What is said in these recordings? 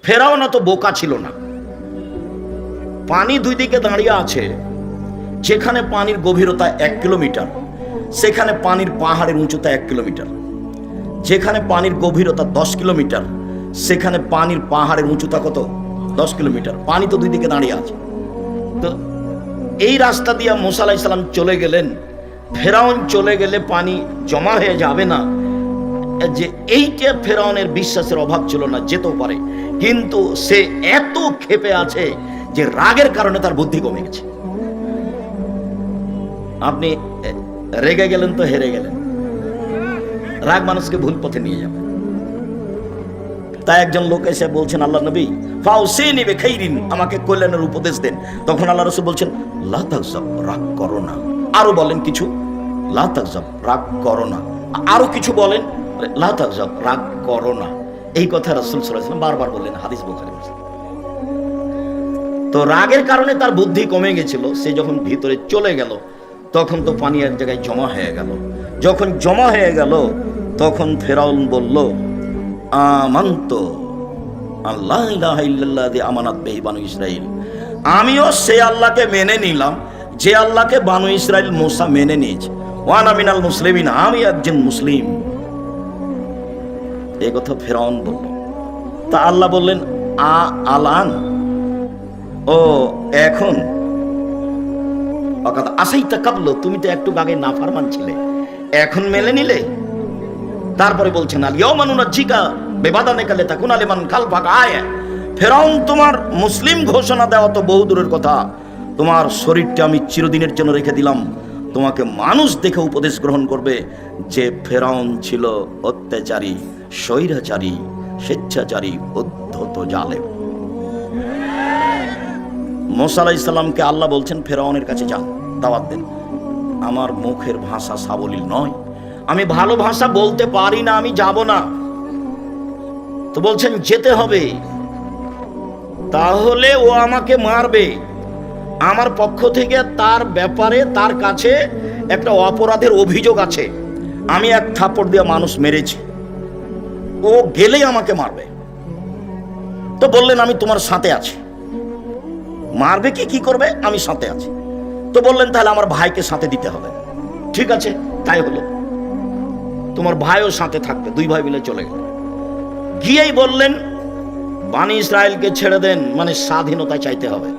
ফেরাউন তো বোকা ছিল না। পানি দুই দিকে দাঁড়িয়ে আছে, যেখানে পানির গভীরতা 1 কিলোমিটার সেখানে পানির পাহাড়ের উঁচুতা 1 কিলোমিটার, যেখানে পানির গভীরতা 10 কিলোমিটার সেখানে পানির পাহাড়ের উঁচুতা কত? 10 কিলোমিটার। পানি তো দুই দিকে দাঁড়িয়ে আছে। তো এই রাস্তা দিয়ে মুসা আলাইহিস সালাম চলে গেলেন। ফেরাউন চলে গেলে পানি জমা হয়ে যাবে না, যে এইটা ফেরাউনের বিশ্বাসের অভাব ছিল না, যেতেও পারে, কিন্তু সে এত ক্ষেপে আছে যে রাগের কারণে তার বুদ্ধি কমে গেছে। আপনি রেগে গেলেন তো হেরে গেলেন। রাগ মানুষকে ভুল পথে নিয়ে যাবে। তাই একজন লোক এসে বলছেন, আল্লাহ নবী ফাউসিনি বিখাইরিন, আমাকে কল্যাণের উপদেশ দেন। তখন আল্লাহ রাসূল বলছেন, লা তাগজাব, রাগ করো না। আরো বলেন কিছু, লা তাগজাব, রাগ করো না। আরো কিছু বলেন, লা তাগজাব, রাগ করো না। এই কথা রাসূল সাল্লাল্লাহু আলাইহি ওয়াসাল্লাম বারবার বললেন, হাদিস বুখারী মুসলিম। তো রাগের কারণে তার বুদ্ধি কমে গেছিল। সে যখন ভিতরে চলে গেল তখন তো পানি এক জায়গায় জমা হয়ে গেল। যখন জমা হয়ে গেল তখন ফেরাউন বলল, আমানতু আল্লাহ ইলাহা ইল্লাল্লাযী আমানাত বিহি বানু ইসরাঈল, আমিও সেই আল্লাহকে মেনে নিলাম যে আল্লাহকে বানু ইসরাঈল মুসা মেনে নিয়েছে। ওয়া আনা মিনাল মুসলিমিন, আমি একজন মুসলিম। এই কথা ফেরাউন বলল। তা আল্লাহ বললেন, আলান, ও এখন, অকাদ আসাইতা কাবল, তুমি তো একটু আগে নাফরমান ছিলে, এখন মেনে নিলে? তারপরে বলছেন, আল ইয়াউমা নুনাজ্জিকা বিবাদানিকা লিতাকুনা লিমান খালফাকা আয়া। ফেরাউন, তোমার মুসলিম ঘোষণা দেওয়া তো বহু দূরের কথা, তোমার শরীরটা আমি চিরদিনের জন্য রেখে দিলাম, তোমাকে মানুষ দেখে উপদেশ গ্রহণ করবে। যে ফেরাউন ছিল অত্যাচারী, স্বৈরাচারী, স্বেচ্ছাচারী, উদ্ধত, জালেম। মুসা আলাইহিস সালামকে আল্লাহ বলছেন, ফেরাউনের কাছে যান, দাওয়াত দেন। আমার মুখের ভাষা সাবলীল নয়, আমি ভালো ভাষা বলতে পারি না, আমি যাব না। তো বলছেন যেতে হবে, তাহলে ও আমাকে মারবে। আমার পক্ষ থেকে তার ব্যাপারে তার কাছে একটা অপরাধের অভিযোগ আছে, আমি এক থাপ্পড় দিয়ে মানুষ মেরেছি, ও গেলেই আমাকে মারবে। তো বললেন, আমি তোমার সাথে আছি। মারবে কি করবে, আমি সাথে আছি। তো বললেন, তাহলে আমার ভাইকে সাথে দিতে হবে। ঠিক আছে, তাই হলো, তোমার ভাইও সাথে থাকবে। দুই ভাই মিলে চলে গেল। গিয়েই বললেন, বানি ইসরায়েলকে ছেড়ে দেন, মানে স্বাধীনতা চাইতে হবে।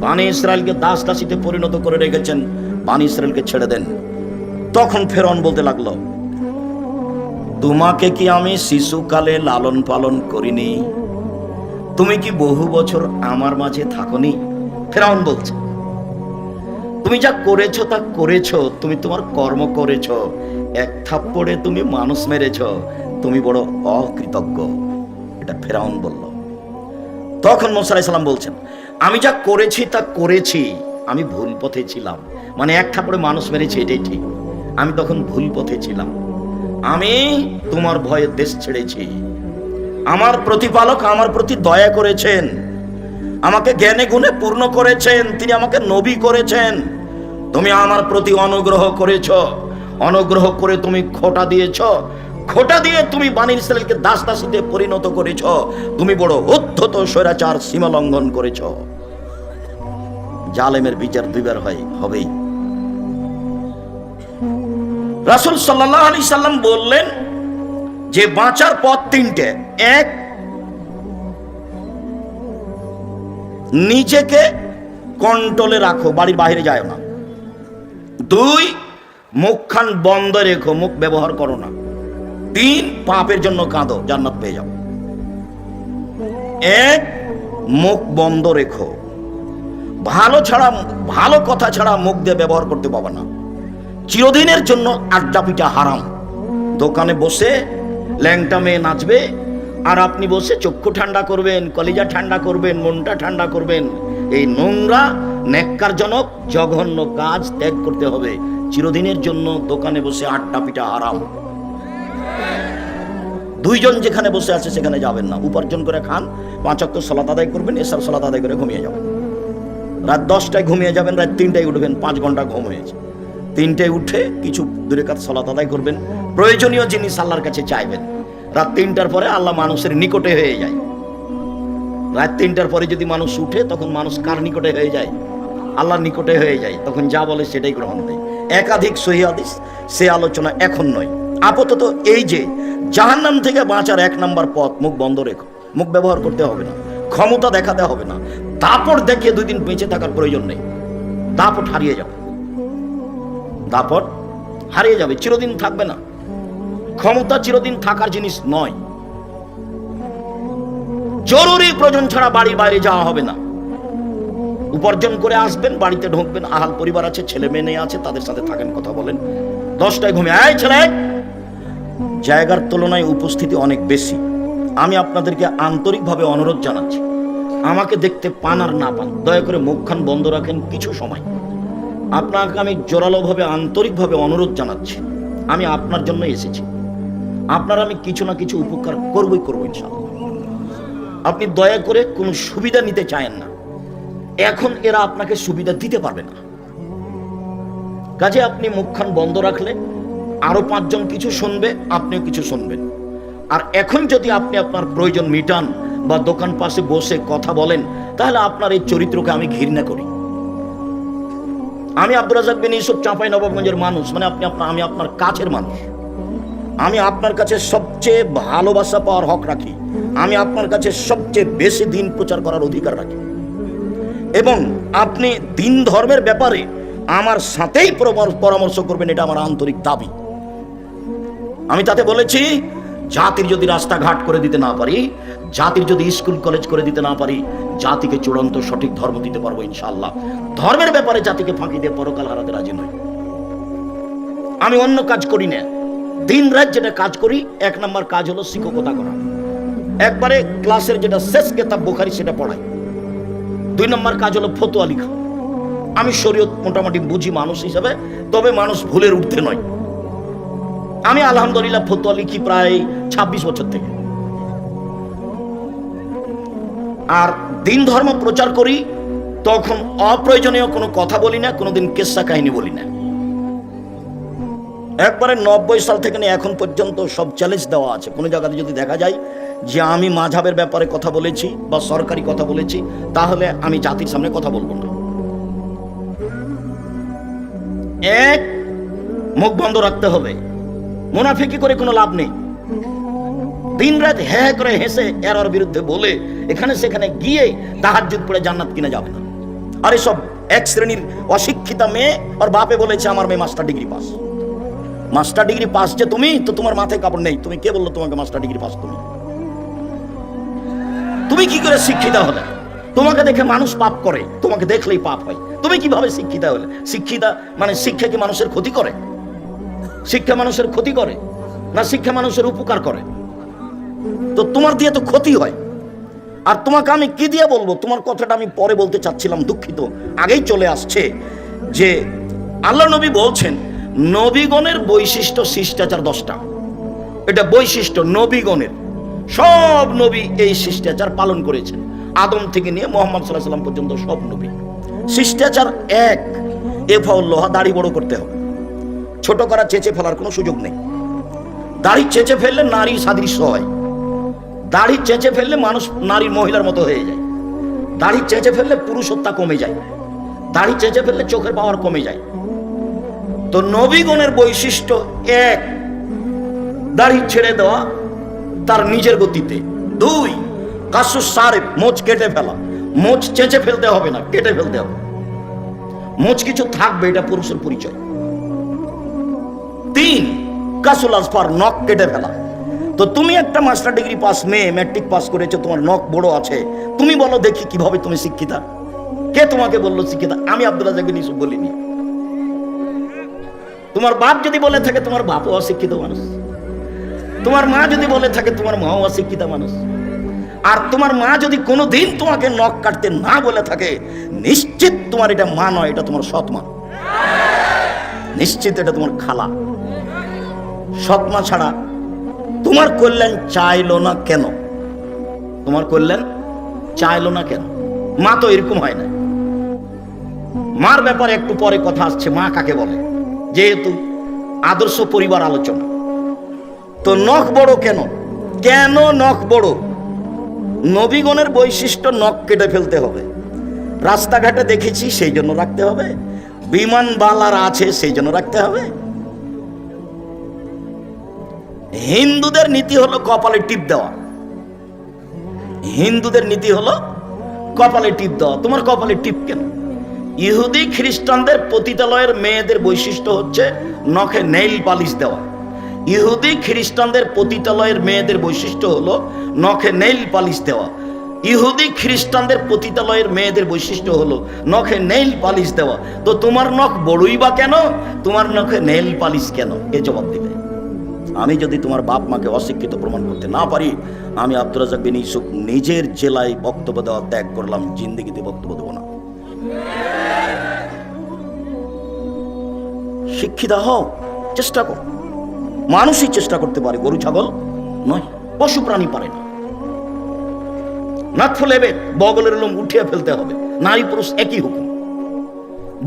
বানি ইসরায়েলকে দাস দাসীতে পরিণত করে রেখেছেন, বানি ইসরায়েলকে ছেড়ে দেন। তখন ফেরাউন বলতে লাগলো, তোমাকে কি আমি শিশুকালে লালন পালন করিনি? তুমি কি বহু বছর আমার মাঝে থাকনি? ফেরাউন বলছে, তুমি যা করেছো তা করেছো, তুমি তোমার কর্ম করেছো, এক থাপ্পড়ে তুমি মানুষ মেরেছো, তুমি বড় অকৃতজ্ঞ। এটা ফেরাউন বলল। তখন মুসা আলাইহিস সালাম বলছেন, আমি যা করেছি তা করেছি, আমি ভুল পথে ছিলাম, মানে এক থাপ্পড়ে মানুষ মেরেছি, এটাই ঠিক, আমি তখন ভুল পথে ছিলাম। আমি তোমার ভয়ে দেশ ছেড়েছি। আমার প্রতিপালক আমার প্রতি দয়া করেছেন, আমাকে জ্ঞানে গুণে পূর্ণ করেছেন, তিনি আমাকে নবী করেছেন। তুমি আমার প্রতি অনুগ্রহ করেছ, অনুগ্রহ করে তুমি খোঁটা দিয়েছ, খোঁটা দিয়ে তুমি বানি ইসরায়েলকে দাস দাসীতে পরিণত করেছ, তুমি বড় উদ্ধত স্বৈরাচার, সীমা লঙ্ঘন করেছ। জালেমের বিচার দুইবার হবেই। রাসূল সাল্লাল্লাহু আলাইহি সাল্লাম বললেন যে বাঁচার পথ তিনটে। এক, নিজেকে কন্ট্রোলে রাখো, বাড়ির বাইরে যায় না। দুই, মুখখান বন্ধ রেখো, মুখ ব্যবহার করো না। তিন, পাপের জন্য কাঁদো, জান্নাত পেয়ে যাও। এক, মুখ বন্ধ রেখো, ভালো কথা ছাড়া মুখ দিয়ে ব্যবহার করতে পারবে না। চিরদিনের জন্য আড্ডা পিটা হারাম। দোকানে বসে ল্যাংটা মেয়ে নাচবে আর আপনি বসে চক্ষু ঠান্ডা করবেন, কলিজা ঠান্ডা করবেন, মনটা ঠান্ডা করবেন, এই নোংরা ন্যাক্কারজনক জঘন্য কাজ ত্যাগ করতে হবে। চিরদিনের জন্য দোকানে বসে আড্ডা পিটা হারাম। দুইজন যেখানে বসে আছে সেখানে যাবেন না। উপার্জন করে খান, 5 ওয়াক্ত সালাত আদায় করবেন, এশার সালাত আদায় করে ঘুমিয়ে যাবেন। রাত 10টায় ঘুমিয়ে যাবেন, রাত 3টায় উঠবেন, 5 ঘন্টা ঘুম হয়েছে। 3টায় উঠে কিছু 2 রাকাত সালাত আদায় করবেন, প্রয়োজনীয় জিনিস আল্লাহর কাছে চাইবেন। রাত 3টার পরে আল্লাহ মানুষের নিকটে হয়ে যায়। রাত 3টার পরে যদি মানুষ উঠে তখন মানুষ কার নিকটে হয়ে যায়? আল্লাহর নিকটে হয়ে যায়। তখন যা বলে সেটাই গ্রহণ দেয়। একাধিক সহিহ হাদিস, সে আলোচনা এখন নয়। আপাতত এই যে জাহান্নাম থেকে বাঁচার 1 নম্বর পথ, মুখ বন্ধ রেখো। মুখ ব্যবহার করতে হবে না, ক্ষমতা দেখাতে হবে না, দাপট দেখিয়ে 2 দিন বেঁচে থাকার প্রয়োজন নেই। দাপট হারিয়ে যাবে, দাপট হারিয়ে যাবে, চিরদিন থাকবে না। ক্ষমতা চিরদিন থাকার জিনিস নয়। জরুরি প্রয়োজন ছাড়া বাড়ির বাইরে যাওয়া হবে না। উপার্জন করে আসবেন, বাড়িতে ঢুকবেন, আহাল পরিবার আছে, ছেলে মেয়ে আছে, তাদের সাথে থাকেন, কথা বলেন। 10টায় ঘুমিয়ে আয় ছেলে। জায়গার তুলনায় উপস্থিতি অনেক বেশি। আমি আপনাদেরকে আন্তরিকভাবে অনুরোধ জানাচ্ছি, আমাকে দেখতে পান আর না পান, দয়া করে মুখখান বন্ধ রাখেন কিছু সময়। আপনাকে আমি জোরালোভাবে আন্তরিকভাবে অনুরোধ জানাচ্ছি, আমি আপনার জন্য এসেছি। আপনার আমি কিছু না কিছু উপকার করবই করবো ইনশাআল্লাহ। আপনি দয়া করে কোনো সুবিধা নিতে চায়েন না। এখন এরা আপনাকে সুবিধা দিতে পারবে না। কাজে আপনি মুখখান বন্ধ রাখলে আরো 5 জন কিছু শুনবে, আপনিও কিছু শুনবেন। আর এখন যদি আপনি আপনার প্রয়োজন মিটান বা দোকান পাশে বসে কথা বলেন, তাহলে আপনার এই চরিত্রকে আমি ঘৃণা করি। আমি আব্দুর রাজ্জাক বিন ইউসুফ, চাঁপাইনবাবগঞ্জের মানুষ, মানে আমি আপনার কাছের মানুষ। আমি আপনার কাছে সবচেয়ে ভালোবাসা পাওয়ার হক রাখি। আমি আপনার কাছে সবচেয়ে বেশি দিন প্রচার করার অধিকার রাখি। এবং আপনি দিন ধর্মের ব্যাপারে আমার সাথেই পরামর্শ করবেন, এটা আমার আন্তরিক দাবি। আমি তাতে বলেছি, জাতির যদি রাস্তাঘাট করে দিতে না পারি, জাতির যদি স্কুল কলেজ করে দিতে না পারি, জাতিকে চূড়ান্ত সঠিক ধর্ম দিতে পারবো ইনশাআল্লাহ। ধর্মের ব্যাপারে জাতিকে ফাঁকি দিয়ে পরকাল হারাতে রাজি নই। আমি অন্য কাজ করি না। দিন রাত যেটা কাজ করি, 1 নম্বর কাজ হলো শিক্ষকতা করা। একবারে ক্লাসের যেটা শেষ কিতাব বুখারী সেটা পড়াই। 2 নম্বর কাজ হলো ফতোয়া লেখা। আমি শরীয়ত মোটামুটি বুঝি মানুষ হিসাবে, তবে মানুষ ভুলের ঊর্ধ্বে নয়। আমি আলহামদুলিল্লাহ ফতোয়া লিখি প্রায় 26 বছর থেকে। আর দিন ধর্ম প্রচার করি, তখন অপ্রয়োজনীয় কোনো কথা বলি না, কোনোদিন কেসা কাহিনী বলি না। একবারে 90 সাল থেকে নিয়ে এখন পর্যন্ত সব চ্যালেঞ্জ দেওয়া আছে। কোনো জায়গাতে যদি দেখা যায় যে আমি মাযহাবের ব্যাপারে কথা বলেছি বা সরকারি কথা বলেছি, তাহলে আমি জাতির সামনে কথা বলবো না। এক, মুখ বন্ধ রাখতে হবে। মুনাফিকি করে কোনো লাভ নেই। দিন রাত হ্যাঁ করে হেসে এর বিরুদ্ধে বলে এখানে সেখানে গিয়ে তাহাজ্জুদ পড়ে জান্নাত কিনে যাবে না। আর এসব 1 শ্রেণীর অশিক্ষিতা মেয়ে, ওর বাপে বলেছে আমার মেয়ে master degree pass. Master degree pass যে তুমি, তো তোমার মাথায় কাপড় নেই। তুমি কে বললো তোমাকে মাস্টার ডিগ্রি পাস? তুমি কি করে শিক্ষিতা হলে? তোমাকে দেখে মানুষ পাপ করে, তোমাকে দেখলেই পাপ হয়। তুমি কিভাবে শিক্ষিতা হলে? শিক্ষিতা মানে শিক্ষা কি মানুষের ক্ষতি করে? শিক্ষা মানুষের ক্ষতি করে না শিক্ষা মানুষের উপকার করে? তো তোমার দিয়ে তো ক্ষতি হয়। আর তোমাকে আমি কি দিয়ে বলবো? তোমার কথাটা আমি পরে বলতে চাচ্ছিলাম, দুঃখিত, আগেই চলে আসছে। যে আল্লাহ নবী বলছেন, নবীগণের বৈশিষ্ট্য শিষ্টাচার 10টা। এটা বৈশিষ্ট্য নবীগণের। সব নবী এই শিষ্টাচার পালন করেছেন, আদম থেকে নিয়ে মুহাম্মদ সাল্লাল্লাহু আলাইহি ওয়াসাল্লাম পর্যন্ত সব নবী। শিষ্টাচার 1, এফাউল্লাহ, দাড়ি বড় করতে হবে। ছোট করা, চেঁচে ফেলার কোনো সুযোগ নেই। দাড়ি চেঁচে ফেললে নারী সাদৃশ্য হয়। দাড়ি চেঁচে ফেললে মানুষ নারী মহিলার মতো হয়ে যায়। দাড়ি চেঁচে ফেললে পুরুষত্বা কমে যায়। দাড়ি চেঁচে ফেললে চোখের পাওয়ার কমে যায়। তো নবীগণের বৈশিষ্ট্য 1, দাড়ি ছেড়ে দেওয়া তার নিজের গতিতে। 2, কাসুস সারেফ, মোচ কেটে ফেলা। মোচ চেঁচে ফেলতে হবে না, কেটে ফেলতে হবে। মোচ কিছু থাকবে, এটা পুরুষের পরিচয়। 3, কাসুল আসফার, নখ কেটে ফেলা। তো তুমি একটা মাস্টার ডিগ্রি পাস মেয়ে, ম্যাট্রিক পাস করেছো, তোমার নখ বড় আছে, তুমি বলো দেখি কিভাবে তুমি শিক্ষিতা? কে তোমাকে বললো শিক্ষিতা? আমি আব্দুর রাজ্জাক বিন ইউসুফ বলিনি। তোমার বাপ যদি বলে থাকে, তোমার বাপও অশিক্ষিত মানুষ। তোমার মা যদি বলে থাকে, তোমার মাও অশিক্ষিত মানুষ। আর তোমার মা যদি কোনোদিন তোমাকে নখ কাটতে না বলে থাকে, নিশ্চিত তোমার এটা মা নয়, এটা তোমার সৎ মা। নিশ্চিত এটা তোমার খালা। সৎ মা ছাড়া তোমার কল্যাণ চাইলো না কেন? তোমার কল্যাণ চাইলো না কেন? মা তো এরকম হয় না। মার ব্যাপারে একটু পরে কথা আসছে, মা কাকে বলে, যেহেতু আদর্শ পরিবার আলোচনা। তো নখ বড় কেন? কেন নখ বড়? নবীগণের বৈশিষ্ট্য নখ কেটে ফেলতে হবে। রাস্তাঘাটে দেখেছি সেই জন্য রাখতে হবে? বিমানবালার আছে সেই জন্য রাখতে হবে? হিন্দুদের নীতি হলো কপালে টিপ দেওয়া। হিন্দুদের নীতি হলো কপালে টিপ দেওয়া। তোমার কপালে টিপ কেন? ইহুদি খ্রিস্টানদের পতিতালয়ের মেয়েদের বৈশিষ্ট্য হচ্ছে নখে নেইল পালিশ দেওয়া। ইহুদি খ্রিস্টানদের পতিতালয়ের মেয়েদের বৈশিষ্ট্য হলো নখে নেইল পালিশ দেওয়া। ইহুদি খ্রিস্টানদের পতিতালয়ের মেয়েদের বৈশিষ্ট্য হলো নখে নেইল পালিশ দেওয়া। তো তোমার নখ বড়ই বা কেন? তোমার নখে নেইল পালিশ কেন? এ জবাব দিবে। আমি যদি তোমার বাপ মাকে অশিক্ষিত প্রমাণ করতে না পারি, আমি আব্দুর রাজ্জাক বিন ইউসুফ নিজের জেলায় বক্তব্য দেওয়া ত্যাগ করলাম, জিন্দেগিতে বক্তব্য দেবো না। শিক্ষিত হও, চেষ্টা করো। মানুষই চেষ্টা করতে পারে, গরু ছাগল নয়, পশু প্রাণী পারে না। নাক ফুলেবে, বগলের লোম উঠিয়ে ফেলতে হবে। নারী পুরুষ একই হুকুম।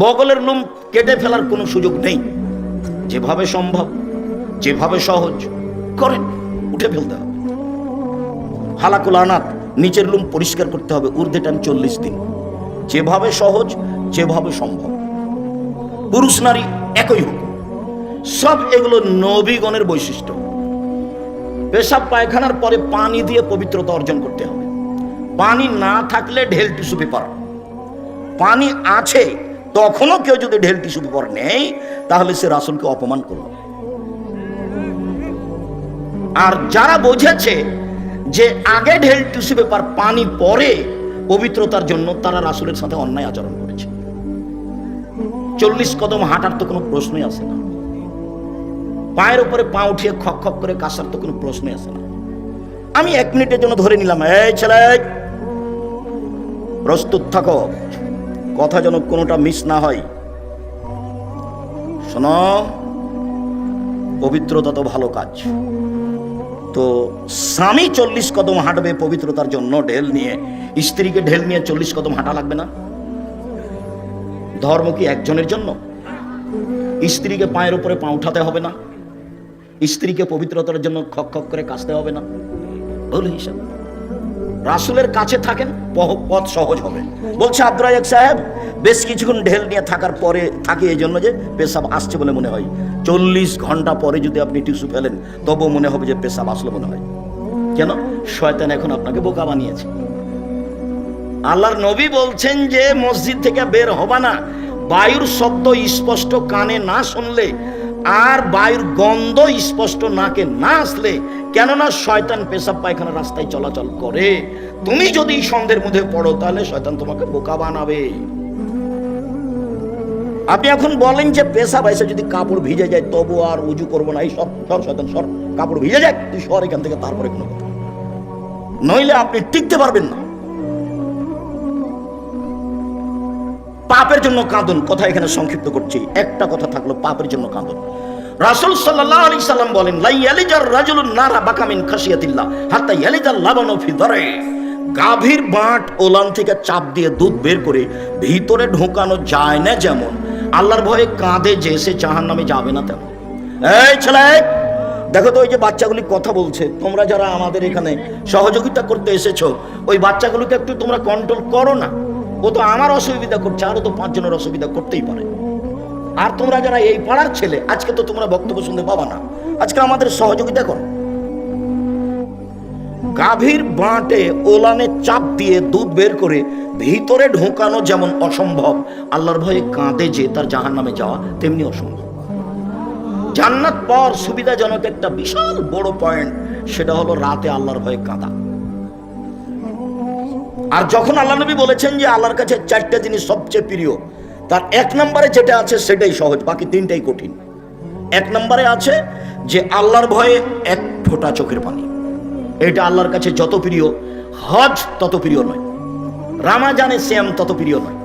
বগলের লোম কেটে ফেলার কোনো সুযোগ নেই। যেভাবে সম্ভব, যেভাবে সহজ করেন, উঠে ফেলতে হবে। হালাকুল আনাত, নিচের লোম পরিষ্কার করতে হবে, ঊর্ধ্বে টান 40 দিন। যেভাবে সহজ, যেভাবে সম্ভব। পুরুষ নারী একই হুকুম। সব এগুলো নবীগণের বৈশিষ্ট্য। পেশাব পায়খানার পরে পানি দিয়ে পবিত্রতা অর্জন করতে হবে। পানি না থাকলে ঢেল টিস্যু পেপার। পানি আছে তখনও কেউ যদি ঢেল টিস্যু পেপার নেই, তাহলে সে রাসূলকে অপমান করল। আর যারা বুঝেছে যে আগে ঢেল টিস্যু পেপার, পানি পরে পবিত্রতার জন্য, তারা রাসূলের সাথে অন্যায় আচরণ করেছে। 40 কদম হাঁটার তো কোনো প্রশ্নই আসে না। পায়ের উপরে পা উঠিয়ে খক খক করে কাশার তো কোনো প্রশ্নই আসে না। আমি 1 মিনিটের জন্য ধরে নিলাম, এই ছেলে প্রস্তুত থাকো, কথা যেন কোনোটা মিস না হয়। শোনো, পবিত্রতা তো ভালো কাজ। তো স্বামী 40 কদম হাঁটবে পবিত্রতার জন্য ঢেল নিয়ে, স্ত্রীকে ঢেল নিয়ে 40 কদম হাঁটা লাগবে না? ধর্ম কি একজনের জন্য? স্ত্রীকে পায়ের উপরে পা উঠাতে হবে না? স্ত্রীকে পবিত্রতার জন্য খক খক করে কাশতে হবে না? ভুল হিসাব। রাসূলের কাছে থাকেন, পথ সহজ হবে। বলছে আব্দুর রাজ্জাক সাহেব, বেশ কিছুক্ষণ ঢেল নিয়ে থাকার পরে থাকি এই জন্য যে পেশাব আসছে বলে মনে হয়। 40 ঘন্টা পরে যদি আপনি টিস্যু ফেলেন, তবুও মনে হবে যে পেশাব আসলো মনে হয়। কেন? শয়তান এখন আপনাকে বোকা বানিয়েছে। আল্লাহর নবী বলছেন যে মসজিদ থেকে বের হবা না বায়ুর শব্দ স্পষ্ট কানে না শুনলে, আর বায়ুর গন্ধ স্পষ্ট নাকে না আসলে। কেননা শয়তান পেশাব পায়খানা রাস্তায় চলাচল করে। তুমি যদি সন্দেহের মধ্যে পড়ো, তাহলে শয়তান তোমাকে বোকা বানাবে। আপনি এখন বলেন যে পেশাব এসে যদি কাপড় ভিজে যায় তবু আর উজু করবো না, এই সব শয়তান, সর, কাপড় ভিজে যায় তুই সর এখান থেকে, তারপরে কোনো কথা। নইলে আপনি টিকতে পারবেন না। পাপের জন্য কাঁদুন। কথা এখানে সংক্ষিপ্ত করছি, একটা কথা থাকলো, পাপের জন্য কাঁদুন। রাসূল সাল্লাল্লাহু আলাইহি সাল্লাম বলেন, লা ইয়ালিজার রাজুলুন নারা বাকা মিন খাশিয়াতিল্লাহ হাত্তা ইয়ালিজাল লাবানু ফি দারে। গাভীর বাঁট ওলান থেকে চাপ দিয়ে দুধ বের করে ভিতরে ঢোকানো যায় না যেমন, আল্লাহর ভয়ে কাঁদে যে সে জাহান্নামে যাবে না তেমন। এই ছেলে, দেখো তো ওই যে বাচ্চাগুলি কথা বলছে, তোমরা যারা আমাদের এখানে সহযোগিতা করতে এসেছো, ওই বাচ্চাগুলোকে একটু তোমরা কন্ট্রোল করো না। ও তো আমার অসুবিধা করছে, আরো তো 5 জনের অসুবিধা করতেই পারে। আর তোমরা যারা এই পাড়ার ছেলে, আজকে তো তোমরা বক্তব্য শুনতে পাবা না, আজকে আমাদের সহযোগিতা করো। গাভীর বাঁটে ওলানে চাপ দিয়ে দুধ বের করে ভিতরে ঢোকানো যেমন অসম্ভব, আল্লাহর ভয়ে কাঁদে যে তার জাহান্নামে যাওয়া তেমনি অসম্ভব। জান্নাত পাওয়ার সুবিধাজনক একটা বিশাল বড় পয়েন্ট, সেটা হলো রাতে আল্লাহর ভয়ে কাঁদা। আর যখন আল্লাহ নবী বলেছেন যে আল্লাহর কাছে 4টা জিনিস সবচেয়ে প্রিয়, তার 1 নম্বরে যেটা আছে সেটাই সহজ, বাকি 3টাই কঠিন। 1 নম্বরে আছে যে আল্লাহর ভয়ে 1 ফোঁটা চোখের পানি। এটা আল্লাহর কাছে যত প্রিয়, হজ তত প্রিয় নয়, রামাজানে শ্যাম তত প্রিয় নয়,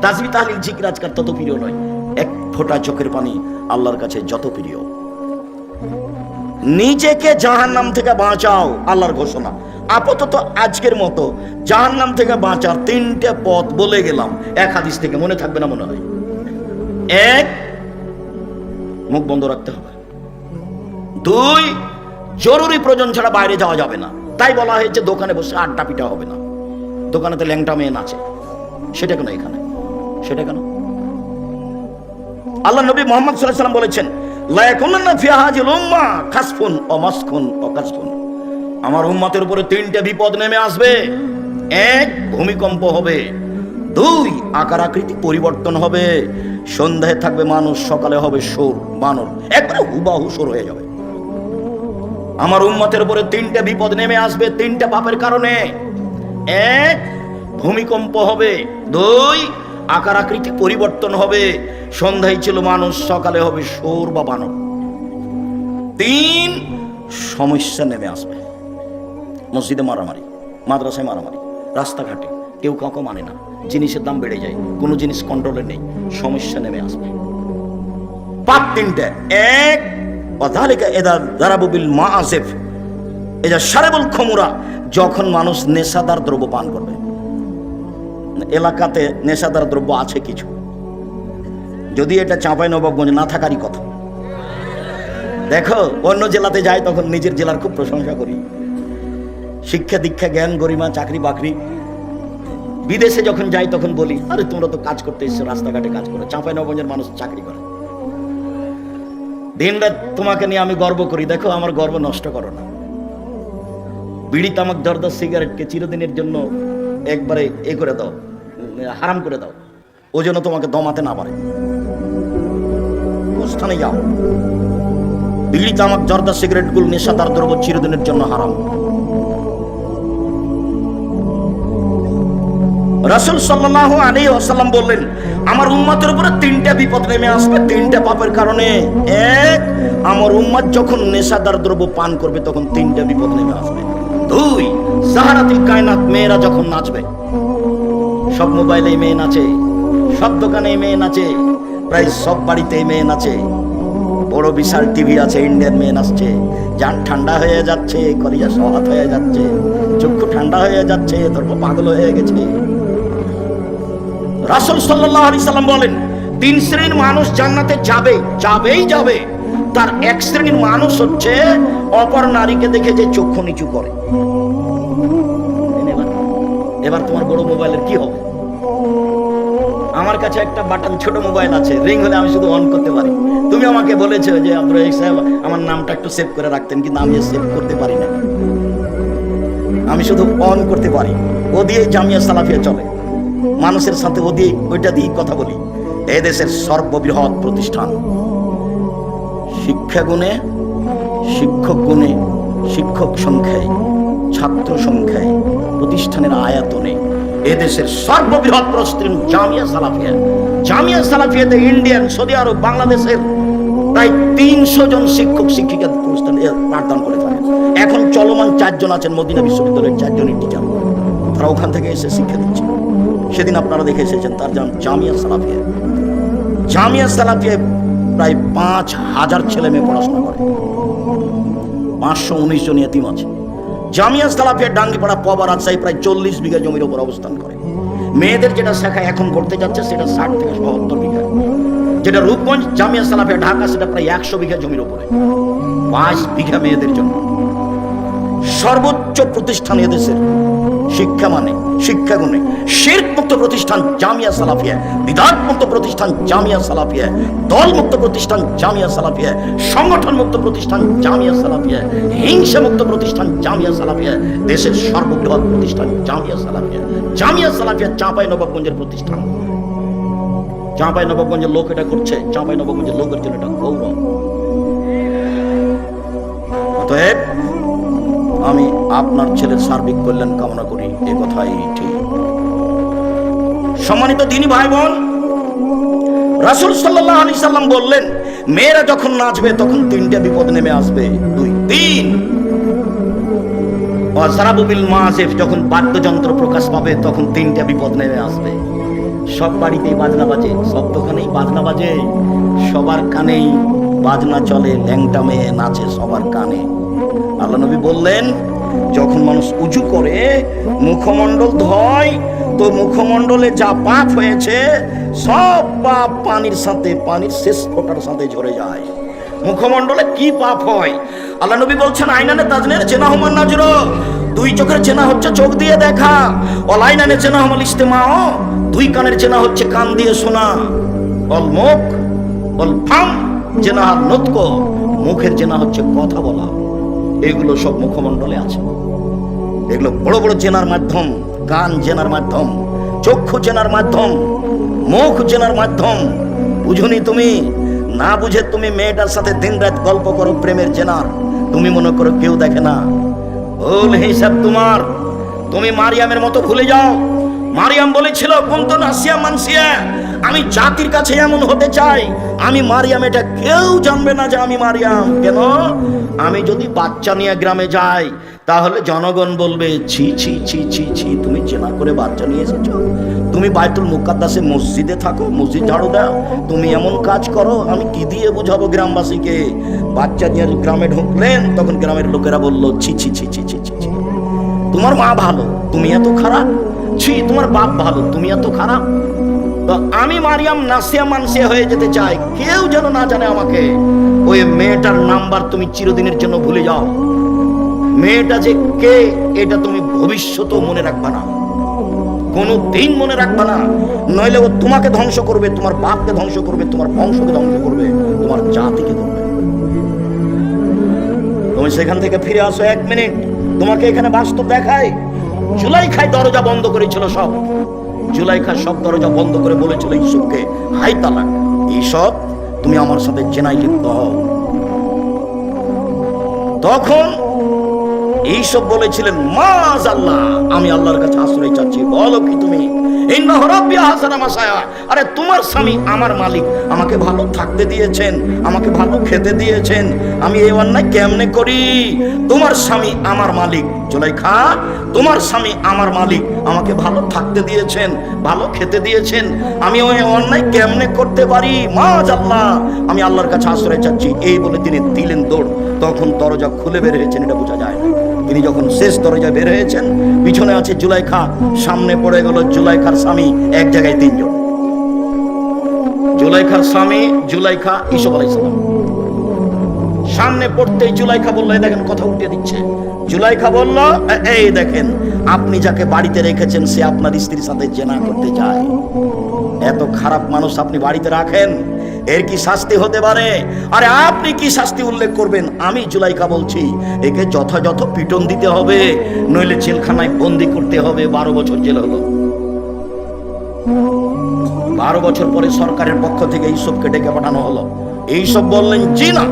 তাসবিহ তাহলিল জিকির আজকার তত প্রিয় নয়। 1 ফোঁটা চোখের পানি আল্লাহর কাছে যত প্রিয়। নিজেকে জাহান্নাম থেকে বাঁচাও, আল্লাহর ঘোষণা। আপাতত আজকের মতো জাহান্নাম থেকে বাঁচার 3টে পথ বলে গেলাম, 1 হাদিস থেকে, মনে থাকবে না মনে হয়। 1, মুখ বন্ধ রাখতে হবে। 2, জরুরি প্রয়োজন ছাড়া বাইরে যাওয়া যাবে না। তাই বলা হয়েছে দোকানে বসে আড্ডা পিটা হবে না। দোকানেতে ল্যাংটা মেয়ে নাচে, সেটা কেন এখানে? সেটা কেন? আল্লাহ নবী মুহাম্মদ সাল্লাল্লাহু আলাইহি ওয়াসাল্লাম বলেছেন, লা ইয়াকুনান্না ফি হাযিল উম্মাহ খাসফুন ওয়া মাসখুন ওয়া কাসফুন। আমার উম্মতের উপরে তিনটে বিপদ নেমে আসবে। এক, ভূমিকম্প হবে। দুই, আকার আকৃতি পরিবর্তন হবে। সন্ধ্যায় থাকবে মানুষ, সকালে হবে সুর বানর, একবারে হুবাহু সুর হয়ে যাবে। আমার উম্মতের উপরে তিনটে বিপদ নেমে আসবে তিনটা পাপের কারণে। এক, ভূমিকম্প হবে। দুই, আকার আকৃতি পরিবর্তন হবে। সন্ধ্যায় ছিল মানুষ, সকালে হবে সুর বা বানর। তিন, সমস্যা নেমে আসবে। মসজিদে মারামারি, মাদ্রাসায় মারামারি, রাস্তাঘাটে কেউ কাউকে মানে না, জিনিসের দাম বেড়ে যায়, কোনো জিনিস কন্ট্রোলে নেই, সমস্যা নেমে আসবে। পাপ তিনটে। এক, ওয়াযালিকা ইযা যারাবু বিল মাআসিফ ইযা শারাবুল খুমরা, যখন মানুষ নেশাদার দ্রব্য পান করবে। এলাকাতে নেশাদার দ্রব্য আছে কিছু, যদি এটা চাঁপাইনবাবগঞ্জ না থাকারই কথা। দেখো, অন্য জেলাতে যাই তখন নিজের জেলার খুব প্রশংসা করি, শিক্ষা দীক্ষা জ্ঞান গরিমা চাকরি বাকরি। বিদেশে যখন যাই তখন বলি, আরে তোমরা তো কাজ করতে এসছো, রাস্তাঘাটে কাজ করে। চাঁপাইনবাবগঞ্জের মানুষ চাকরি করে। দিন রাত তোমাকে নিয়ে আমি গর্ব করি। দেখো, আমার গর্ব নষ্ট করো না। বিড়ি তামাক জর্দা সিগারেটকে চিরদিনের জন্য একবারে করে দাও, হারাম করে দাও, ও যেন তোমাকে দমাতে না পারে। স্থানে যাও, বিড়ি তামাক জর্দা সিগারেট গুলো নেশাদার দ্রব্য চিরদিনের জন্য হারাম। রাসূল সাল্লাল্লাহু আলাইহি ওয়াসাল্লাম বললেন, আমার উম্মতের উপরে তিনটা বিপদ নেমে আসবে তিনটা পাপের কারণে। এক, আমার উম্মত যখন নেশাদার দ্রব্য পান করবে তখন তিনটা বিপদ নেমে আসবে। দুই, সাহারাতুল কায়নাত, মেয়েরা যখন নাচবে। সব মোবাইলে মেয়ে নাচে, সব দোকানে মেয়ে নাচে, প্রায় সব বাড়িতে মেয়ে নাচে। বড় বিশাল টিভি আছে, ইন্ডিয়ান মেয়ে নাচছে। জান ঠান্ডা হয়ে যাচ্ছে, কলিজা সহাত হয়ে যাচ্ছে, চক্ষু ঠান্ডা হয়ে যাচ্ছে, ধর্ম পাগল হয়ে গেছে। রাসূল সাল্লাল্লাহু আলাইহি সাল্লাম বলেন, তিন শ্রেণীর মানুষ জান্নাতে যাবে, যাবেই যাবে। তার এক শ্রেণীর মানুষ হচ্ছে অপর নারীকে দেখে যে চক্ষু নিচু করে। এবার তোমার বড় মোবাইলের কি হবে? আমার কাছে একটা বাটন ছোট মোবাইল আছে, রিং হলে আমি শুধু অন করতে পারি। তুমি আমাকে বলেছো যে আব্দুর রাহিক সাহেব আমার নামটা একটু সেভ করে রাখতেন, কিন্তু আমি সেভ করতে পারি না, আমি শুধু অন করতে পারি। ও দিয়ে জামিয়া সালাফিয়া চলে, মানুষের সাথে ও দিয়ে ওইটা দিয়ে কথা বলি। এই দেশের সর্ববৃহৎ প্রতিষ্ঠান, শিক্ষা গুণে, শিক্ষক গুণে, শিক্ষক সংখ্যায়, ছাত্র সংখ্যায়, প্রতিষ্ঠানের আয়তনে এদেশের সর্ববৃহৎ প্রতিষ্ঠান জামিয়া সালাফিয়া। জামিয়া সালাফিয়াতে ইন্ডিয়ান, সৌদি আরব, বাংলাদেশের প্রায় 300 জন শিক্ষক শিক্ষিকা প্রতিষ্ঠান পাঠদান করে থাকেন। এখন চলমান 4 জন আছেন মদিনা বিশ্ববিদ্যালয়ের 4 জনের টিচার, তারা ওখান থেকে এসে শিক্ষা দিচ্ছে। সেদিন আপনারা দেখে এসেছেন তার জামিয়া সালাফিয়া। জামিয়া সালাফিয়া প্রায় 5000 ছেলে মেয়ে পড়াশোনা করে, 519 জন ইতিম আছে। জামিয়া সালাফিয়া ডাঙ্গিপাড়া পবা রাজশাহী প্রায় 40 বিঘা জমির উপর অবস্থান করে। মেয়েদের যেটা শাখা এখন করতে যাচ্ছে সেটা 60 থেকে 72 বিঘা। যেটা রূপগঞ্জ জামিয়া সালাফিয়া ঢাকা, সেটা প্রায় 100 বিঘা জমির উপরে, 22 বিঘা মেয়েদের জন্য। সর্বোচ্চ প্রতিষ্ঠান এদেশের শিক্ষা মানে, শিক্ষা গুণে। শিরক মুক্ত প্রতিষ্ঠান জামিয়া সালাফিয়া, বিদআত মুক্ত প্রতিষ্ঠান জামিয়া সালাফিয়া, দল মুক্ত প্রতিষ্ঠান জামিয়া সালাফিয়া, সংগঠন মুক্ত প্রতিষ্ঠান জামিয়া সালাফিয়া, হিংসা মুক্ত প্রতিষ্ঠান জামিয়া সালাফিয়া, দেশের সর্ববৃহৎ প্রতিষ্ঠান জামিয়া সালাফিয়া। জামিয়া সালাফিয়া চাঁপাইনবাবগঞ্জের প্রতিষ্ঠান। চাঁপাইনবাবগঞ্জের লোক এটা করছে, চাঁপাইনবাবগঞ্জের লোকের জন্য এটা গৌরব। অতএব আমি আপনার ছেলের সার্বিক কল্যাণ কামনা করি, এ কথাই ঠিক। সম্মানিত দ্বীনি ভাই বোন, রাসূল সাল্লাল্লাহু আলাইহি সাল্লাম বললেন, মেয়েরা যখন নাচবে তখন তিনটা বিপদ নেমে আসবে। 2, 3, ওয়াজরাবু বিল মাআসিফ, যখন বাদ্যযন্ত্র প্রকাশ পাবে তখন তিনটা বিপদ নেমে আসবে। সব বাড়িতেই বাজনা বাজে, সব দোকানেই বাজনা বাজে, সবার কানেই বাজনা চলে, ল্যাংটা মেয়ে নাচে সবার কানে। আল্লাহ নবী বললেন, যখন মানুষ উজু করে মুখমণ্ডল ধয়, তো মুখমণ্ডলে যা পাপ হয়েছে সব পাপ পানির সাথে, পানির শেষ ফোঁটার সাথে ঝরে যায়। মুখমণ্ডলে কি পাপ হয়? আল্লাহ নবী বলছেন আইনানে তাজনের চেনা হুমান নাজর, দুই চোখের চেনা হচ্ছে চোখ দিয়ে দেখা। অলাইনানে চেনা হুমাল ইস্তেমাও, দুই কানের চেনা হচ্ছে কান দিয়ে শোনা। অল মুখ অল ফাম চেনা হার নতক, মুখের চেনা হচ্ছে কথা বলা। এগুলো সব মুখমণ্ডলে আছে। এগুলো বড় বড় চেনার মাধ্যম, কান চেনার মাধ্যম, চক্ষু চেনার মাধ্যম, মুখ চেনার মাধ্যম। বুঝুনি তুমি? না বুঝে তুমি মেয়েটার সাথে দিন রাত গল্প করো প্রেমের চেনার, তুমি মনে করো কেউ দেখে না। ভুল হিসাব তোমার। তুমি মারিয়ামের মতো ভুলে যাও। মারিয়াম বলেছিল কুনতু নাসিয়া মানসিয়া, আমি জাতির কাছে এমন হতে চাই আমি মারিয়াম, এটা কেউ জানবে না যে আমি মারিয়াম। কেন? আমি যদি বাচ্চা নিয়ে গ্রামে যাই তাহলে জনগণ বলবে ছি ছি ছি ছি ছি, তুমি চেনা করে বাচ্চা নিয়ে এসেছো। তুমি বাইতুল মুকাদ্দাসে মসজিদে থাকো, মসজিদ ঝাড়ু দাও, তুমি এমন কাজ করো, আমি কি দিয়ে বোঝাবো গ্রামবাসীকে? বাচ্চা নিয়ে গ্রামে ঢুকলেন, তখন গ্রামের লোকেরা বললো ছি ছি ছি ছি ছি ছি, তোমার মা ভালো, তুমি এত খারাপ। ছি, তোমার বাপ ভালো, তুমি এত খারাপ। তো আমি মারিয়াম নাসিয়া মানসিয়া হয়ে যেতে চাই, কেউ যেন না জানে আমাকে। ওই মেয়েটার নাম্বার তুমি চিরদিনের জন্য ভুলে যাও। মেয়েটা যে কে এটা তুমি ভবিষ্যতেও মনে রাখবা না, কোনো দিন মনে রাখবা না। নইলে ও তোমাকে ধ্বংস করবে, তোমার বাপকে ধ্বংস করবে, তোমার বংশকে ধ্বংস করবে, তোমার জাতিকে করবে। তুমি সেখান থেকে ফিরে আসো 1 মিনিট, তোমাকে এখানে বাস্তব দেখায়। জুলাইখায় দরজা বন্ধ করেছিল সব। জুলাইখা সব দরজা বন্ধ করে বলেছিল ইউসুফকে, হাই তালাক, এইসব তুমি আমার সাথে জেনায় লিপ্ত হও। তখন এইসব বলেছিলেন মাযাল্লাহ, আমি আল্লাহর কাছে আশ্রয় চাচ্ছি। বলো কি তুমি? ইন্নাহু রাব্বি আহসানা মাসায়া, আরে তোমার স্বামী আমার মালিক, আমাকে ভালো থাকতে দিয়েছেন, আমাকে ভালো খেতে দিয়েছেন, আমি এই অন্যায় কেমনে করি? তোমার স্বামী আমার মালিক জুলাইখা, তোমার স্বামী আমার মালিক, আমাকে ভালো থাকতে দিয়েছেন, ভালো খেতে দিয়েছেন, আমি ওই অন্যায় কেমনে করতে পারি? মাযাল্লাহ, আমি আল্লাহর কাছে আশ্রয় চাচ্ছি। এই বলে তিনি দিলেন দৌড়। তখন দরজা খুলে বের হয়েছেন, এটা বোঝা যায় না। তিনি যখন শেষ দরজায় বের হয়েছেন, পিছনে আছে জুলাইখা, সামনে পড়ে গেল জুলাইখার স্বামী, এক জায়গায় 3 জন। জুলাইখার স্বামী, জুলাইখা, ইউসুফ আলাইহিস সালাম। সামনে পড়তেই জুলাইখা বলল, এই দেখেন কথা উঠিয়ে দিচ্ছে। জুলাইখা বলল, এই দেখেন আপনি যাকে বাড়িতে রেখেছেন সে আপনার স্ত্রীর সাথে জেনা করতে চায়। এত খারাপ মানুষ আপনি বাড়িতে রাখেন, এর কি শাস্তি হতে পারে? আরে আপনি কি শাস্তি উল্লেখ করবেন? আমি জুলাইখা বলছি, একে যথাযথ পিটন দিতে হবে, নইলে জেলখানায় বন্দি করতে হবে। 12 বছর জেল হলো। 12 বছর পরে সরকারের পক্ষ থেকে ইউসুফকে ডেকে পাঠানো হলো। এইসব বললেন, জি না,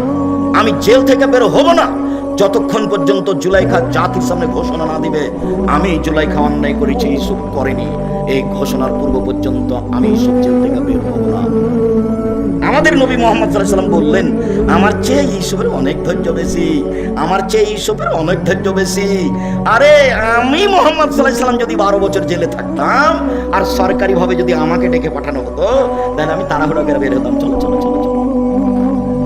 আমি জেল থেকে বের হব না যতক্ষণ পর্যন্ত জুলাইখা জাতির সামনে ঘোষণা না দিবে আমি জুলাইখা অন্যায় করেছি, ইউসুফ করেনি। এই ঘোষণার পূর্ব পর্যন্ত আমি ইউসুফ জেল থেকে বের হব না। আমাদের নবী মুহাম্মদ সাল্লাল্লাহু আলাইহি ওয়াসাল্লাম বললেন, আমার চেয়ে ইউসুফের অনেক ধৈর্য বেশি, আমার চেয়ে ইউসুফের অনেক ধৈর্য বেশি। আরে আমি মুহাম্মদ সাল্লাল্লাহু আলাইহি ওয়াসাল্লাম যদি 12 বছর জেলে থাকতাম আর সরকারি ভাবে যদি আমাকে ডেকে পাঠানো হতো, তাহলে আমি তাড়াহুড়ো করে বের হতাম। চলো চলো চলো চলো।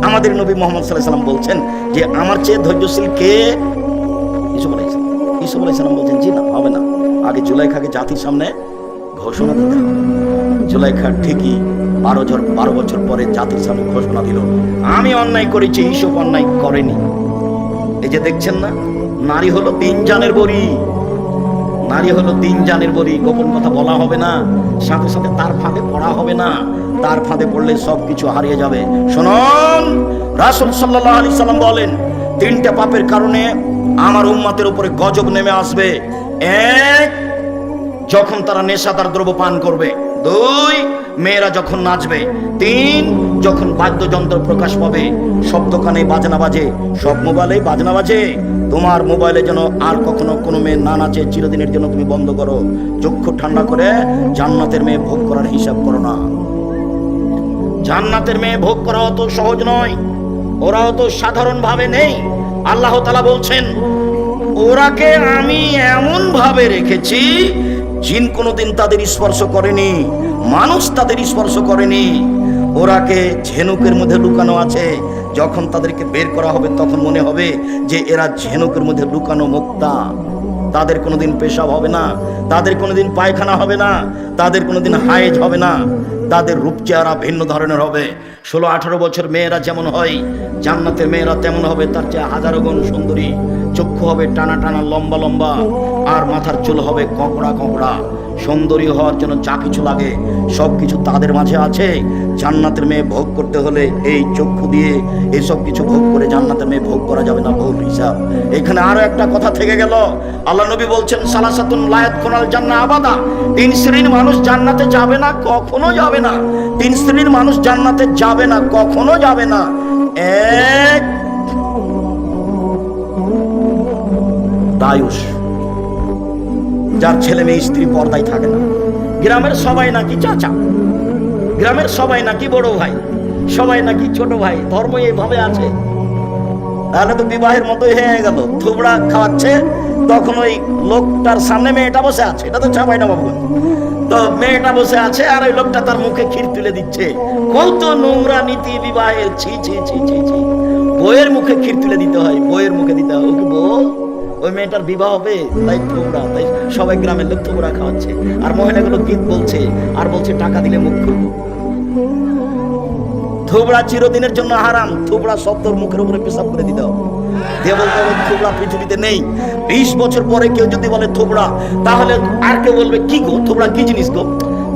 আমাদের নবী মুহাম্মদ সাল্লাল্লাহু আলাইহি ওয়াসাল্লাম বলছেন যে আমার চেয়ে ধৈর্যশীল কে? ইউসুফ আলাইহিস সালাম। ইউসুফ আলাইহিস সালাম বলছেন, জি না, হবে না, আগে জুলাইখাকে জাতির সামনে ঘোষণা দিতে হবে। জুলাইখা ঠিকই 12 বছর পরে জাতির সামনে ঘোষণা দিল, আমি অন্যায় করেছি, ইউসুফ অন্যায় করেনি। এই যে দেখছেন না, নারী হলো 3 জানের বড়ি, নারী হলো 3 জানের বড়ি। গোপন কথা বলা হবে না, সাথে সাথে তার ফাঁদে পড়া হবে না, তার ফাঁদে পড়লে সবকিছু হারিয়ে যাবে। শুনুন, রাসূল সাল্লাল্লাহু আলাইহি সাল্লাম বলেন, 3টা পাপের কারণে আমার উম্মতের উপরে গজব নেমে আসবে। 1, যখন তারা নেশাদার দ্রব্য পান করবে। 2, মেয়েরা যখন নাচবে। 3, যখন বাদ্যযন্ত্র প্রকাশ পাবে। সব দোকানে বাজনা বাজে, সব মোবাইলে বাজনা বাজে। তোমার মোবাইলে যেন আর কখনো কোনো মেয়ে না নাচে, চিরদিনের জন্য তুমি বন্ধ করো। চক্ষু ঠান্ডা করে জান্নাতের মেয়ে ভোগ করার হিসাব করো না। জান্নাতের মেয়ে ভোগ করা অত সহজ নয়, ওরা অত সাধারণ ভাবে নেই। আল্লাহ তাআলা বলছেন, ওরাকে আমি এমন ভাবে রেখেছি জিন কোনোদিন তাদের স্পর্শ করেনি, মানুষ তাদের স্পর্শ করেনি। ওরাকে ঝিনুকের মধ্যে লুকানো আছে, যখন তাদেরকে বের করা হবে তখন মনে হবে যে এরা ঝিনুকের মধ্যে লুকানো মুক্তা। তাদের কোনোদিন পেশাব হবে না, তাদের কোনোদিন পায়খানা হবে না, তাদের কোনোদিন হায়েজ হবে না, তাদের রূপ চেহারা ভিন্ন ধরনের হবে। 16-18 বছর মেয়েরা যেমন হয়, জান্নাতের মেয়েরা তেমন হবে, তার চেয়ে হাজারো গুণ সুন্দরী। চক্ষু হবে টানা টানা, লম্বা লম্বা, আর মাথার চুল হবে ককড়া ককড়া। সুন্দরী হওয়ার জন্য যা কিছু লাগে সব কিছু তাদের মাঝে আছে। জান্নাতের মেয়ে ভোগ করতে হলে এই চক্ষু দিয়ে এইসব কিছু ভোগ করে জান্নাতের মেয়ে ভোগ করা যাবে না, বহুল হিসাব। এখানে আরো একটা কথা থেকে গেল। আল্লাহ নবী বলছেন, সালাসাতুন লা ইয়াদখুলুল জান্নাহ আবাদা। 3 শ্রেণীর মানুষ জান্নাতে যাবে না, কখনো যাবে না। 3 শ্রেণীর মানুষ জান্নাতে যাবে না, কখনো যাবে না। এক, দায়ুস, যার ছেলে মেয়ে স্ত্রী পর্দায় থাকে না। গ্রামের সবাই নাকি চাচা, গ্রামের সবাই নাকি বড় ভাই, সবাই নাকি ছোট ভাই, ধর্ম এইভাবে আছে। তাহলে তো বিবাহের মতোই হয়ে গেল। থুবড়া খাওয়াচ্ছে, তখন ওই লোকটার সামনে মেয়েটা বসে আছে, এটা তো চাপাই না বাবু। তো মেয়েটা বসে আছে আর ওই লোকটা তার মুখে ক্ষীর তুলে দিচ্ছে। কত নোংরা নীতি বিবাহের! ছি ছি ছি ছি ছি। বইয়ের মুখে ক্ষীর তুলে দিতে হয়, বইয়ের মুখে দিতে হয়। ওকে বল, ওই মেয়েটার বিবাহ হবে, তাই থোবড়া, তাই সবাই গ্রামের লোক থোবড়া খাওয়াচ্ছে। আর মহিলাগুলো গীত বলছে আর বলছে টাকা দিলে মুখ খুলবো। থোবড়া চিরদিনের জন্য হারাম। থোবড়া শব্দর মুখের উপরে পেশাব করে দিতে হবে, দিয়ে বলতে হবে থোবড়া পৃথিবীতে নেই। 20 বছর পরে কেউ যদি বলে থোবড়া, তাহলে আর কেউ বলবে কি গো, থোবড়া কি জিনিস গো?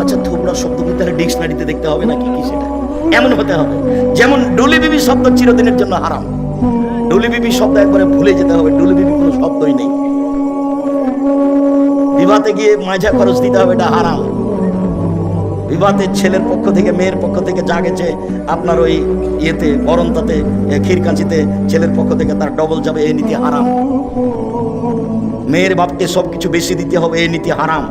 আচ্ছা, থোবড়া শব্দ কি তাহলে ডিকশনারিতে দেখতে হবে নাকি, কি সেটা এমন হতে হবে। যেমন ডুলি বিবি শব্দ চিরদিনের জন্য হারাম। ডুলি বিবি শব্দ একবারে ভুলে যেতে হবে, ডুলি বিবি কোনো শব্দই নেই। বিবাহতে গিয়ে মাঝা খরচ দিতে হবে, এটা হারাম। বিবাহতে ছেলের পক্ষ থেকে মেয়ের পক্ষ থেকে যা গেছে আপনার ওই ইয়েতে বরন্তাতে ক্ষীর কাঁচিতে ছেলের পক্ষ থেকে তার ডবল যাবে, এই নীতি হারাম। মেয়ের বাপকে সবকিছু বেশি দিতে হবে, এই নীতি হারাম।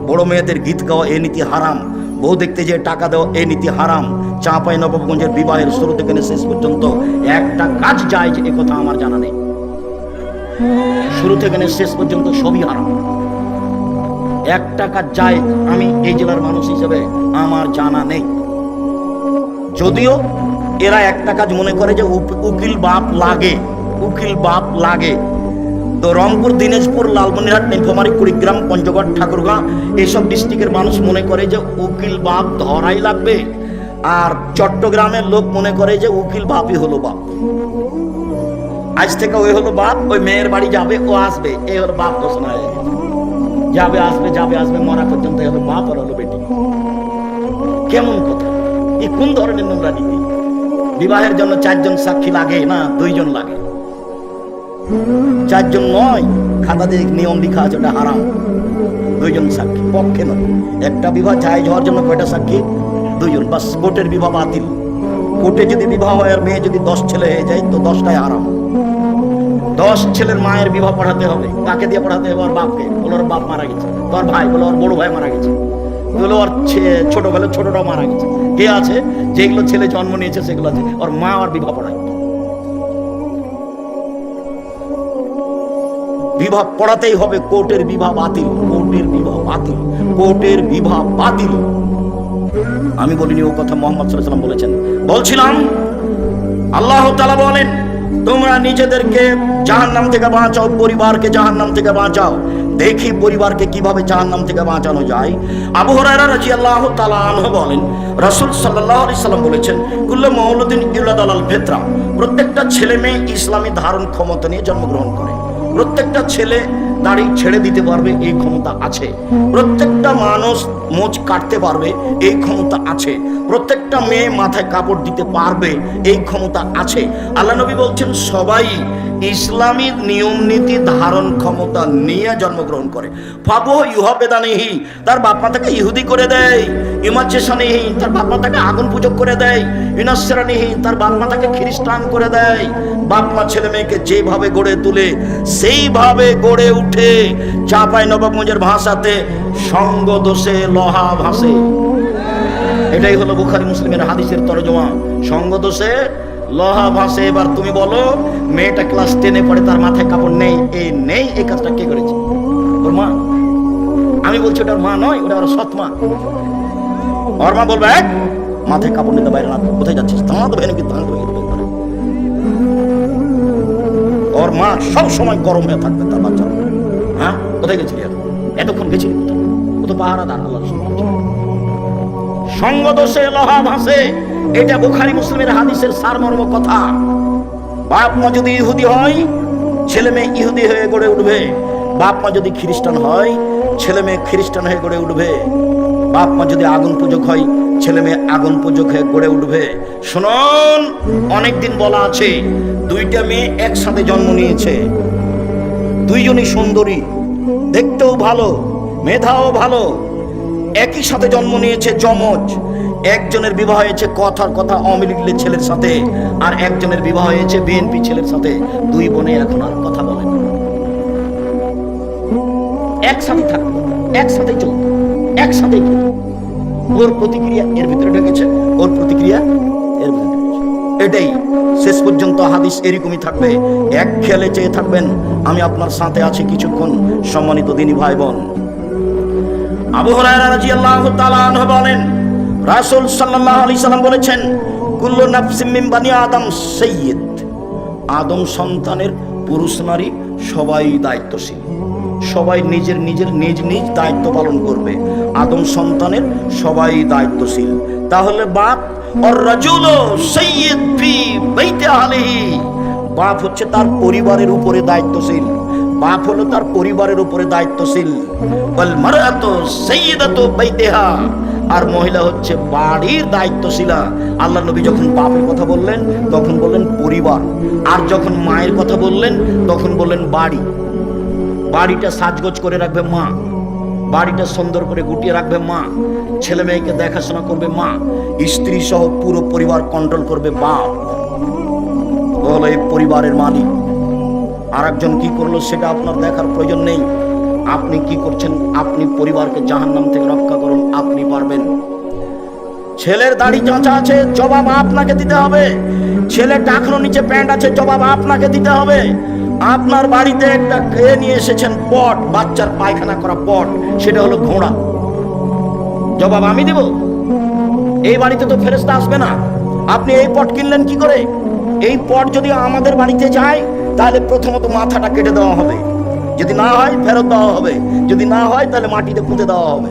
বড় মেয়েদের গীত গাওয়া, এই নীতি হারাম। বউ দেখতে যে টাকা দেওয়া, এই নীতি হারাম। চাঁপাই নবাবগঞ্জের বিবাহের শুরু থেকে শেষ পর্যন্ত একটা কাজ যায় যে এ কথা আমার জানা নেই। শুরু থেকে শেষ পর্যন্ত সবই হারাম। একটা কাজ যায় আমি এই জেলার মানুষ হিসেবে আমার জানা নেই। যদিও এরা একটা কাজ মনে করে যে উকিল বাপ লাগে, উকিল বাপ লাগে। তো রংপুর, দিনাজপুর, লালমনিরহাট, নীলফামারী, কুড়িগ্রাম, পঞ্চগড়, ঠাকুরগাঁ এইসব ডিস্ট্রিক্টের মানুষ মনে করে যে উকিল বাপ ধরাই লাগবে। আর চট্টগ্রামের লোক মনে করে যে উকিল বাপই হলো বাপ। আজ থেকে ওই হলো বাপ, ওই মেয়ের বাড়ি যাবে, ও আসবে, এই হলো বাপ ঘোষণা হয়ে গেছে। যাবে আসবে, যাবে আসবে, মরা পর্যন্ত হলো বাপ আর হলো বেটি। কেমন কথা! এই কোন ধরনের নোংরা নীতি? বিবাহের জন্য 4 জন সাক্ষী লাগে না, 2 জন লাগে। 4 জন নয়, খাতাতে নিয়ম লেখা আছে, ওটা হারাম। 2 জন সাক্ষী পক্ষে নয়। একটা বিবাহ জায়েজ হওয়ার জন্য কয়টা সাক্ষী? 2 জন। বাস, কোর্টের বিবাহ বাতিল। কোর্টে যদি বিবাহ হয় আর মেয়ে যদি 10 ছেলে হয়ে যায় তো 10টাই হারাম। 10 ছেলের মায়ের বিবাহ পড়াতে হবে। কাকে দিয়ে পড়াতে হবে? ওর বাপকে। বলো ওর বাপ মারা গেছে। তোর ভাই বলো ওর বড় ভাই মারা গেছে। বলো ওর ছোট বেলা ছোটটাও মারা গেছে। কে আছে? যেগুলো ছেলে জন্ম নিয়েছে সেগুলো আছে। ওর মা আর বিবাহ পড়ায়। বিবাহ পড়াতেই হবে। কোর্টের বিবাহ বাতিল, কোর্টের বিবাহ বাতিল, কোর্টের বিবাহ বাতিল। আমি বলিনি, ও কথা মুহাম্মদ সাল্লাল্লাহু আলাইহি ওয়াসাল্লাম বলেছেন। বলছিলাম আল্লাহ তাআলা বলেন, তোমরা নিজেদেরকে জাহান্নাম থেকে বাঁচাও, পরিবারকে জাহান্নাম থেকে বাঁচাও। দেখি পরিবারকে কিভাবে জাহান্নাম থেকে বাঁচানো যায়। আবু হুরায়রা রাদিয়াল্লাহু তাআলা আনহু বলেন, রাসূল সাল্লাল্লাহু আলাইহি সাল্লাম বলেছেন, কুল্লু মাউলুদিন ইউলাদু আলাল ফিতরা। প্রত্যেকটা ছেলে মেয়ে ইসলামী ধারণ ক্ষমতা নিয়ে জন্মগ্রহণ করে। প্রত্যেকটা ছেলে দাড়ি ছেড়ে দিতে পারবে, এই ক্ষমতা আছে। প্রত্যেকটা মানুষ মোচ কাটতে পারবে, এই ক্ষমতা আছে। প্রত্যেকটা মেয়ে মাথায় কাপড় দিতে পারবে, এই ক্ষমতা আছে। আল্লাহ নবী বলছেন, সবাই ইসলামী নিয়ম নীতি ধারণ ক্ষমতা নিয়ে জন্মগ্রহণ করে। ফাবু ইউহাবেদানিহি, তার বাপ মা তাকে ইহুদি করে দেয়। ইমাচেশানিহি, তার বাপ মা তাকে আগুন পূজক করে দেয়। ইনাসরানিহি, তার বাপ মা তাকে খ্রিস্টান করে দেয়। বাপ মা ছেলে মেয়েকে যেভাবে গড়ে তুলে সেইভাবে গড়ে উঠে। চাঁপাই নবাবগঞ্জের ভাষাতে সঙ্গ দোষে লোহা ভাসে। এটাই হলো বুখারী মুসলিমের হাদিসের তরজমা। সঙ্গ দোষে লোহা ভাসে। এবার তুমি বলো, মেয়েটা ক্লাস 10-এ পড়ে, তার মাথায় কাপড় নেই, এই কাজটা কে করেছে? ওর মা। আমি বলছি ওটার মা নয়, ওটা ওর সৎ মা। ওর মা বলবে, মাথায় কাপড় নিতে বাইরে না, কোথায় যাচ্ছিস? তাহলে তো ভেনে কিন্তু ওর মা সব সময় গরম হয়ে থাকবে তার বাচ্চা। হ্যাঁ, কোথায় গেছিলি? এতক্ষণ গেছিলি কোথায়? ও তো পাহারাদার। আল্লাহ সঙ্গ দোষে লোহা ভাসে। এটা বুখারী মুসলিমের হাদিসের সারমর্ম কথা। বাপ মা যদি ইহুদি হয়, ছেলে মেয়ে ইহুদি হয়ে গড়ে উঠবে। বাপ মা যদি খ্রিস্টান হয়, ছেলে মেয়ে খ্রিস্টান হয়ে গড়ে উঠবে। বাপ মা যদি আগুন পূজক হয়, ছেলে মেয়ে আগুন পূজক হয়ে গড়ে উঠবে। শুনুন, অনেকদিন বলা আছে, দুইটা মেয়ে একসাথে জন্ম নিয়েছে, দুইজনই সুন্দরী, দেখতেও ভালো, মেধাও ভালো, একই সাথে জন্ম নিয়েছে, যমজ। একজনের বিবাহ হয়েছে কথার কথা আওয়ামী লীগের ছেলের সাথে, আর একজনের বিবাহ হয়েছে বিএনপি ছেলের সাথে। দুই বোনে এখন আর কথা বলে না, একসাথে থাকতো, একসাথে চলতো, একসাথে। ওর প্রতিক্রিয়া এর ভিতরে ঢুকেছে, ওর প্রতিক্রিয়া এর ভিতরে ঢুকেছে। এটাই শেষ পর্যন্ত হাদিস এরকমই থাকবে। এক খেয়ালে চেয়ে থাকবেন, আমি আপনার সাথে আছি কিছুক্ষণ। সম্মানিত দিনী ভাই বোন, আবু হুরায়রা রাদিয়াল্লাহু তাআলা আনহু বলেন, রাসূল সাল্লাল্লাহু আলাইহি সাল্লাম বলেছেন, কুল্লু নাফসিম মিন বানি আদম সাইয়্যিদ। আদম সন্তানের পুরুষ নারী সবাই দায়িত্বশীল, সবাই নিজের নিজের নিজ নিজ দায়িত্ব পালন করবে। আদম সন্তানের সবাই দায়িত্বশীল। তাহলে বাপ আর রাজুলু সাইয়্যিদ ফি বাইতি আহলিহি, বাপ হচ্ছে তার পরিবারের উপরে দায়িত্বশীল। বাপ হলো তার পরিবারের উপরে দায়িত্বশীল। ওয়াল মারআতু সাইয়্যিদাতু বাইতিহা, আর মহিলা হচ্ছে বাড়ির দায়িত্বশীলা। আল্লাহ নবী যখন বাপের কথা বললেন তখন বললেন পরিবার, আর যখন মায়ের কথা বললেন তখন বললেন বাড়ি। বাড়িটা সাজগোজ করে রাখবে মা, বাড়িটা সুন্দর করে গুটিয়ে রাখবে মা, ছেলে মেয়েকে দেখাশোনা করবে মা, স্ত্রী সহ পুরো পরিবার কন্ট্রোল করবে বাপ। ও হলো এই পরিবারের মালিক। আর একজন কি করলো সেটা আপনার দেখার প্রয়োজন নেই। আপনি কি করছেন, আপনি পরিবারকে জাহান্নাম থেকে রক্ষা করুন, আপনি পারবেন। ছেলের দাড়ি চাঁচা আছে, জবাব আপনাকে দিতে হবে। ছেলে টাকনো নিচে প্যান্ট আছে, জবাব আপনাকে দিতে হবে। আপনার বাড়িতে একটা খেয়ে নিয়ে এসেছেন পট, বাচ্চার পায়খানা করা পট, সেটা হলো ঘোড়া, জবাব আমি দেব? এই বাড়িতে তো ফেরেশতা আসবে না। আপনি এই পট কিনলেন কি করে? এই পট যদি আমাদের বাড়িতে যায় তাহলে প্রথমত মাথাটা কেটে দেওয়া হবে, যদি না হয় ফেরত দেওয়া হবে, যদি না হয় তাহলে মাটিতে পুঁতে দেওয়া হবে।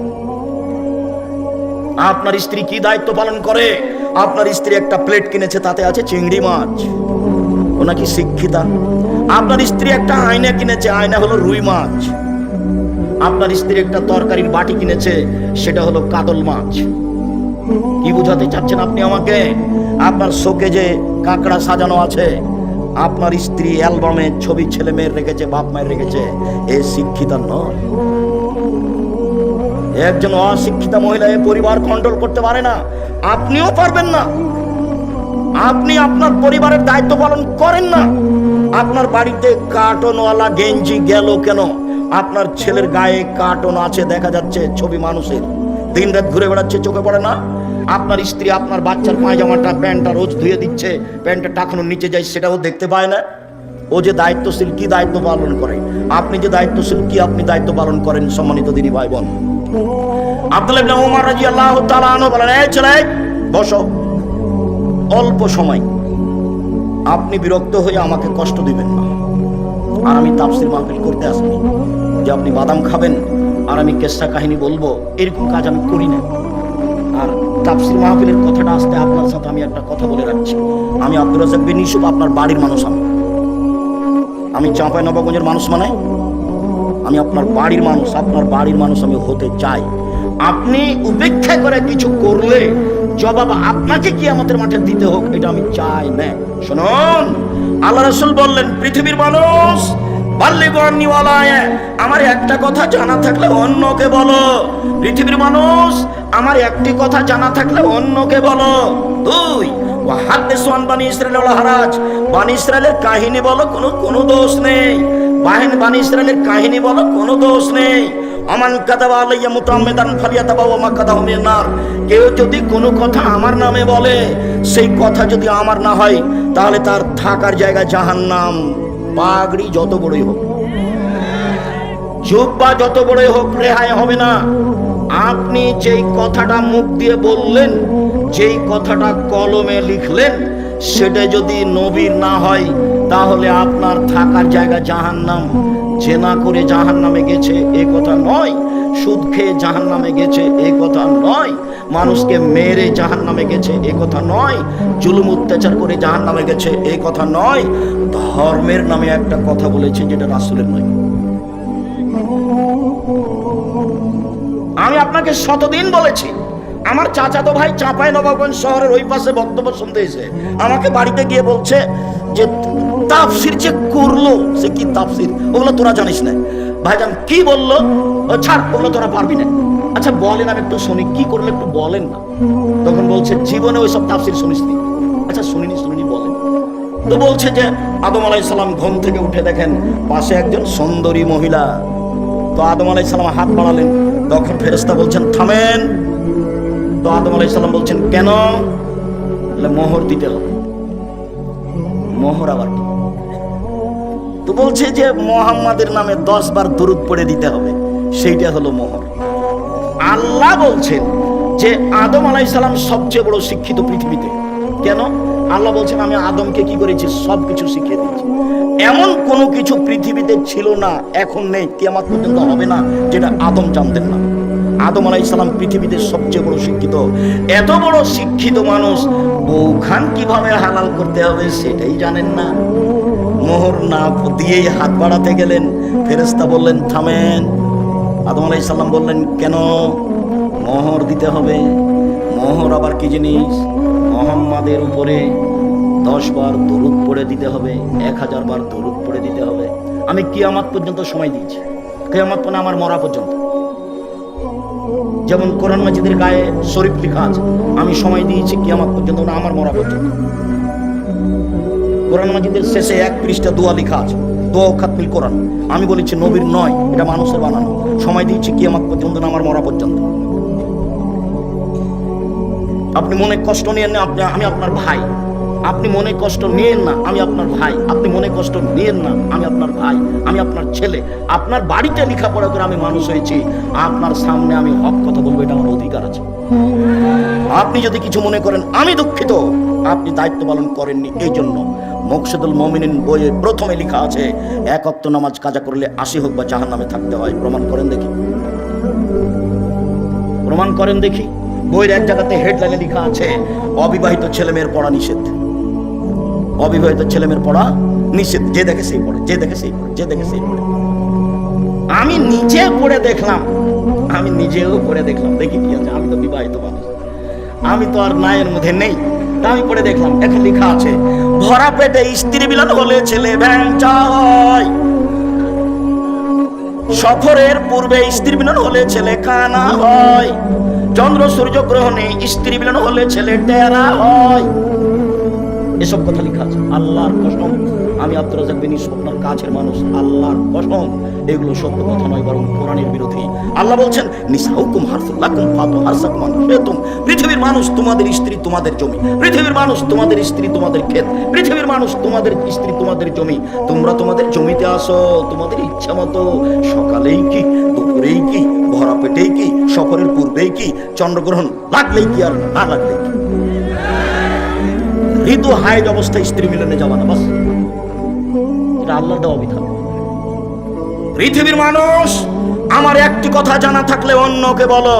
আপনার স্ত্রী কি দায়িত্ব পালন করে? আপনার স্ত্রী একটা প্লেট কিনেছে, তাতে আছে চিংড়ি মাছ, ও নাকি শিক্ষিতা? আপনার স্ত্রী একটা আয়না কিনেছে, আয়না হলো রুই মাছ। আপনার স্ত্রী একটা তরকারির বাটি কিনেছে, সেটা হলো কাতল মাছ। কি বুঝাতে চাচ্ছেন আপনি আমাকে? আপনার শোকেজে কাঁকড়া সাজানো আছে, আপনার স্ত্রী অ্যালবামে ছবি ছেলে মেয়ের রেখেছে, বাপ মায়ের রেখেছে, এ শিক্ষিতা নয়। একজন অশিক্ষিতা মহিলা এ পরিবার কন্ট্রোল করতে পারে না, আপনিও পারবেন না। আপনি আপনার পরিবারের দায়িত্ব পালন করেন না। আপনার বাড়িতে কার্টনওয়ালা গেঞ্জি গেল কেন? আপনার ছেলের গায়ে কার্টন আছে, দেখা যাচ্ছে ছবি মানুষের, দিন রাত ঘুরে বেড়াচ্ছে, চোখে পড়ে না? আপনার স্ত্রী আপনার বাচ্চার পায়জামাটা প্যান্টটা রোজ ধুয়ে দিচ্ছে, প্যান্টটা টাকানো নিচে যায়, সেটাও দেখতে পায় না। ও যে দায়িত্বশীল, কি দায়িত্ব পালন করে? আপনি যে দায়িত্বশীল, কি আপনি দায়িত্ব পালন করেন? সম্মানিত দিনী ভাই বোন, আব্দুল্লাহ ইবনে ওমর রাদিয়াল্লাহু তাআলা আনহু বলেন, এই ছেলে বসো, অল্প সময়, আপনি বিরক্ত হয়ে আমাকে কষ্ট দিবেন না। আর আমি তাফসীর মাহফিল করতে আসিনি যে আপনি বাদাম খাবেন আর আমি কিসসা কাহিনী বলবো, এরকম কাজ আমি করি না। আর তাফসীর মাহফিলের কথাটা আসতে আপনার সাথে আমি একটা কথা বলে রাখছি। আমি আব্দুর রাজ্জাক বিন ইউসুফ, আপনার বাড়ির মানুষ। আমি চাঁপাইনবাবগঞ্জের মানুষ, মানে আমি আপনার বাড়ির মানুষ, আপনার বাড়ির মানুষ আমি হতে চাই। আপনি উপেক্ষা করে কিছু করলে জবাব আপনাকে কিয়ামতের মাঠে দিতে হোক, এটা আমি চাই না। শুনুন, আল্লাহ রাসূল বললেন, পৃথিবীর মানুষ আমার একটা কথা জানা থাকলে অন্যকে বলো। পৃথিবীর মানুষ আমার একটি কথা জানা থাকলে অন্যকে বলো। দুই, বানি ইসরাইল হারাজ, বানি ইসরাইলের কাহিনী বলো, কোনো দোষ নেই। বানি ইসরাইলের কাহিনী বলো, কোনো দোষ নেই। আমান কাযাবা আলাইয়া মুতাআম্মিদান ফালিয়াতাবাওয়া মাকআদাহু মিনান নার, কেউ যদি কোনো কথা আমার নামে বলে, সেই কথা যদি আমার না হয় তাহলে তার থাকার জায়গা জাহান্নাম। পাগড়ি যত বড়ই হোক, জুব্বা যত বড়ই হোক, রেহাই হবে না। আপনি যেই কথাটা মুখ দিয়ে বললেন, যেই কথাটা কলমে লিখলেন, সেটা যদি নবীর না হয় তাহলে আপনার থাকার জায়গা জাহান্নাম। জেনা করে জাহান্নামে গেছে এ কথা নয়, সুদ খেয়ে জাহান্নামে গেছে এ কথা নয়, মানুষকে মেরে জাহান্নামে গেছে এ কথা নয়, জুলুম অত্যাচার করে জাহান্নামে গেছে এ কথা নয়, ধর্মের নামে একটা কথা বলেছে যেটা রাসূলের নয়। আমি আপনাকে শতদিন বলেছি, আমার চাচাতো ভাই চাঁপাই নবাবগঞ্জ শহরের ওই পাশে বক্তব্য শুনতে এসে আমাকে বাড়িতে গিয়ে বলছে যে তাফসির যে করলো, সে কি তাফসির, ওগুলো তোরা জানিস না। ভাইজান কি বললো, ও ছাড়, ওগুলো তোরা পারবি না। আচ্ছা বলেন, আমি একটু শুনি, কি করলে একটু বলেন না। তখন বলছে জীবনে ওই সব তাফসির শুনিসনি। আচ্ছা শুনিনি বলেন। তো বলছে যে আদম আলাইহিস সালাম ঘুম থেকে উঠে দেখেন পাশে একজন সুন্দরী মহিলা। তো আদম আলাইহিস সালাম হাত বাড়ালেন, তখন ফেরেশতা বলছেন থামেন। তো আদম আলাইহিস সালাম বলছেন কেন? মোহর দিতে হবে। মোহর আবার কি? তো বলছে যে মুহাম্মাদের নামে 10 বার দরুদ পড়ে দিতে হবে, সেইটা হলো মোহর। আল্লাহ বলছেন যে আদম আলাইহিস সালাম সবচেয়ে বড় শিক্ষিত পৃথিবীতে। কেন? আল্লাহ বলছেন আমি আদমকে কি করেছি, সবকিছু শিখিয়ে দিয়েছি। এমন কোনো কিছু পৃথিবীতে ছিল না, এখন নেই, কিয়ামত পর্যন্ত হবে না, যেটা আদম জানতেন না। আদম আলাইহিস সালাম পৃথিবীতে সবচেয়ে বড় শিক্ষিত। এত বড় শিক্ষিত মানুষ বউখান কিভাবে হালাল করতে হবে সেটাই জানেন না। মোহর না দিয়েই হাত বাড়াতে গেলেন, ফেরেশতা বললেন থামেন। আদম আলাইহিস সালাম বললেন কেন? মোহর দিতে হবে। মোহর আবার কি জিনিস? মুহাম্মাদের উপরে 10 বার দরুদ পড়ে দিতে হবে, 1000 বার দরুদ পড়ে দিতে হবে। আমি কিয়ামত পর্যন্ত সময় দিয়েছি, কিয়ামত মানে আমার মরা পর্যন্ত। যেমন কোরআন মাজিদের গায়ে শরীফ লেখা আছে, আমি সময় দিয়েছি কিয়ামত পর্যন্ত, না আমার মরা পর্যন্ত। কোরআন মাজিদের শেষে 1 পৃষ্ঠা দোয়া লেখা আছে, দোয়া খাতমিল কোরআন। আমি বলেছি নবীর নয়, এটা মানুষের বানানো। সময় দিয়েছি কিয়ামত পর্যন্ত, না আমার মরা পর্যন্ত। আপনি মনে কষ্ট নিয়েন না, আমি আপনার ভাই। আপনি মনে কষ্ট নিয়েন না, আমি আপনার ভাই। আপনি মনে কষ্ট নিয়েন না, আমি আপনার ভাই, আমি আপনার ছেলে। আপনার বাড়িতে লেখাপড়া করে আমি মানুষ হয়েছি, আপনার সামনে আমি হক কথা বলবো, এটা আমার অধিকার আছে। আপনি যদি কিছু মনে করেন আমি দুঃখিত, আপনি দায়িত্ব পালন করেননি। এই জন্য মুকশিদুল মুমিনিন বইয়ে প্রথমে লেখা আছে 1 ওয়াক্ত নামাজ কাজা করলে 80 হোক বা জাহান্নামে থাকতে হয়। প্রমাণ করেন দেখি, প্রমাণ করেন দেখি। বইয়ের এক জায়গাতে হেডলাইনে লেখা আছে অবিবাহিত ছেলেমেয়ের পড়া নিষেধ। অবিবাহিত ছেলেমেয়ের পড়া নিষেধ। যে দেখে সেই পড়ে, যে দেখে সেই পড়ে, যে দেখে সেই পড়ে। আমি নিজে পড়ে দেখলাম, আমি নিজেও পড়ে দেখলাম, দেখি কি আছে। আমি তো বিবাহিত মানুষ, আমি তো আর নায়ের মধ্যে নেই। তা আমি পড়ে দেখলাম, এখন লেখা আছে ভরা পেটে স্ত্রী মিলন হলে ছেলে ভ্যাংচা হয়, সফরের পূর্বে স্ত্রী মিলন হলে ছেলে কানা হয়, চন্দ্র সূর্য গ্রহণে স্ত্রী মিলন হলে ছেলে টেরা হয়। এসব কথা লেখা আছে। আল্লাহর কসম, আমি আব্দুর রাজ্জাক বিন ইউসুফ আপনার কাছের মানুষ, আল্লাহর কসম এগুলো সত্য কথা নয়, বরং কোরআনের বিরোধী। আল্লাহ বলছেন নিসাউকুম হারসুল লাকুম ফাতু হারসাকুম আনফাতুম। পৃথিবীর মানুষ তোমাদের স্ত্রী তোমাদের জমি, পৃথিবীর মানুষ তোমাদের স্ত্রী তোমাদের ক্ষেত, পৃথিবীর মানুষ তোমাদের স্ত্রী তোমাদের জমি। তোমরা তোমাদের জমিতে আসো তোমাদের ইচ্ছা মতো, সকালেই কি, দুপুরেই কি, ভরা পেটেই কি, সফরের পূর্বেই কি, চন্দ্রগ্রহণ লাগলেই কি আর না লাগলেই কি। ঋতু হাইজ অবস্থায় স্ত্রী মিলনে যাওয়া না, বাস। এটা আল্লাহর দেওয়া বিধান। পৃথিবীর মানুষ, আমার একটি কথা জানা থাকলে অন্যকে বলো।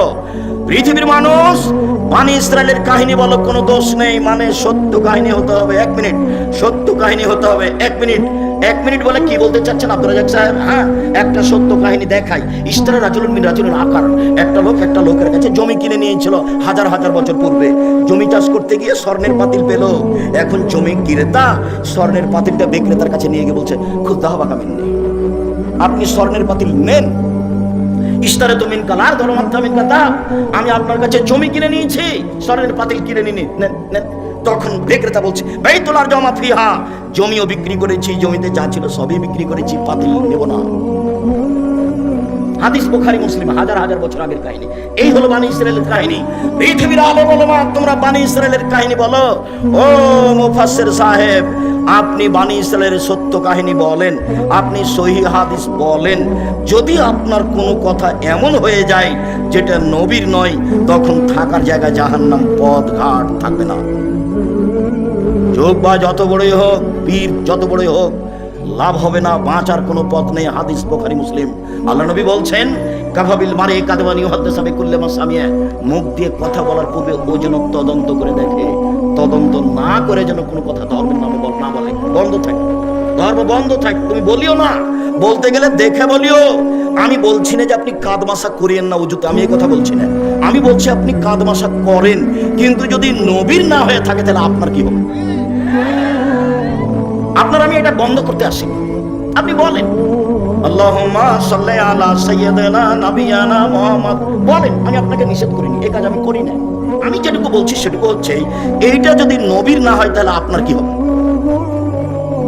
পৃথিবীর মানুষ, বনি ইসরায়েলের কাহিনী বলো, কোনো দোষ নেই, মানে সত্য কাহিনী হতে হবে। 1 মিনিট, সত্য কাহিনী হতে হবে। 1 মিনিট, 1 মিনিট বলে কি বলতে চাচ্ছেন আব্দুর রাজ্জাক সাহেব? হ্যাঁ, একটা সত্য কাহিনী দেখাই। ইশতারা রাজুলুন মিন রাজুলিন আকার। একটা লোক একটা লোকের কাছে জমি কিনে নিয়েছিল হাজার হাজার বছর পূর্বে। জমি চাষ করতে গিয়ে স্বর্ণের পাতিল পেল। এখন জমি ক্রেতা স্বর্ণের পাতিলটা বিক্রেতার কাছে নিয়ে গিয়ে বলছে খুদা হবা কামিন নেই, আপনি স্বর্ণের পাতিল নেন। ইশতারা তো মিন কালার ধর্মাত্মা মিন কাতা, আমি আপনার কাছে জমি কিনে নিয়েছি, স্বর্ণের পাতিল কিনে নিন, নেন। তখন বিক্রেতা বলছে বাইতুল্লাহ জমা ফিহা, জমিও বিক্রি করেছি, জমিতে যা ছিল সবই বিক্রি করেছি, পাতিল নেব না। হাদিস বুখারী মুসলিম, হাজার হাজার বছর আগের কাহিনী। এই হলো বনি ইসরায়েলের কাহিনী। পৃথিবীর আলেম ওলামা, তোমরা বনি ইসরায়েলের কাহিনী বলো। ও মুফাসসির সাহেব, আপনি বনি ইসরায়েলের সত্য কাহিনী বলেন, আপনি সহিহ হাদিস বলেন। যদি আপনার কোনো কথা এমন হয়ে যায় যেটা নবীর নয়, তখন থাকার জায়গা জাহান্নাম, পথ ঘাট থাকবে না। যোগ বা যত বড়ই হোক, পীর যত বড়ই হোক, লাভ হবে না, বাঁচার কোনো পথ নেই। হাদিস বুখারী মুসলিম। আল্লাহ নবী বলছেন, কাফাবিল মারে কাদওয়ানি হাদাসাবি কুল্লামা সামিয়া, মুখ দিয়ে কথা বলার পূর্বে ও যেন তদন্ত করে দেখে। তদন্ত না করে যেন কোনো কথা ধর্মের নামে না বলে, বন্ধ থাকে, ধর্ম বন্ধ থাক। তুমি বলিও না, বলতে গেলে দেখে বলিও। আমি বলছি না যে আপনি কাদমাসা করিয়েন না উজুতে, আমি এই কথা বলছি না। আমি বলছি আপনি কাদমাসা করেন, কিন্তু যদি নবীর না হয়ে থাকে তাহলে আপনার কি হবে? আপনার আমি এটা বন্ধ করতে আসি। আপনি বলেন আল্লাহুম্মা সাল্লি আলা সাইয়্যিদিনা নাবিয়ানা মুহাম্মদ বলেন, আমি আপনাকে নিষেধ করিনি, এই কাজ আমি করি না। আমি যেটুকু বলছি সেটুকু হচ্ছে এইটা যদি নবীর না হয় তাহলে আপনার কি হবে?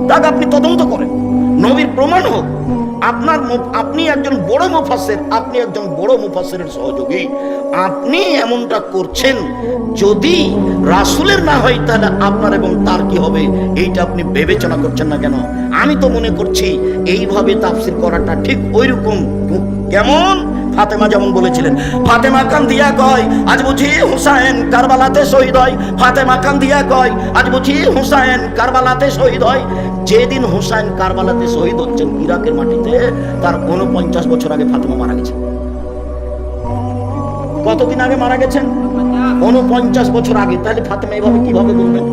তাকে আপনি তদন্ত করেন, নবীর প্রমাণ হোক। আপনি একজন বড় মুফাসসির, আপনি একজন বড় মুফাসসিরের সহযোগী, আপনি এমনটা করছেন, যদি রাসূলের না হয় তাহলে আপনার এবং তার কি হবে এইটা আপনি বিবেচনা করছেন না কেন? আমি তো মনে করছি এইভাবে তাফসীর করাটা ঠিক ওইরকম। কেমন? ফাতেমা যেমন বলেছিলেন, ফাতেমা কান্দিয়া কয় আজ বুঝি হুসাইন কারবালাতে শহীদ হয়। ফাতেমা কান্দিয়া কয় আজ বুঝি হুসাইন কারবালাতে শহীদ হয়। যেদিন হুসাইন কারবালাতে শহীদ হচ্ছেন ইরাকের মাটিতে, তার 49 বছর আগে ফাতেমা মারা গেছেন। কতদিন আগে মারা গেছেন? 49 বছর আগে। তাহলে ফাতেমা এভাবে কিভাবে বলবেন?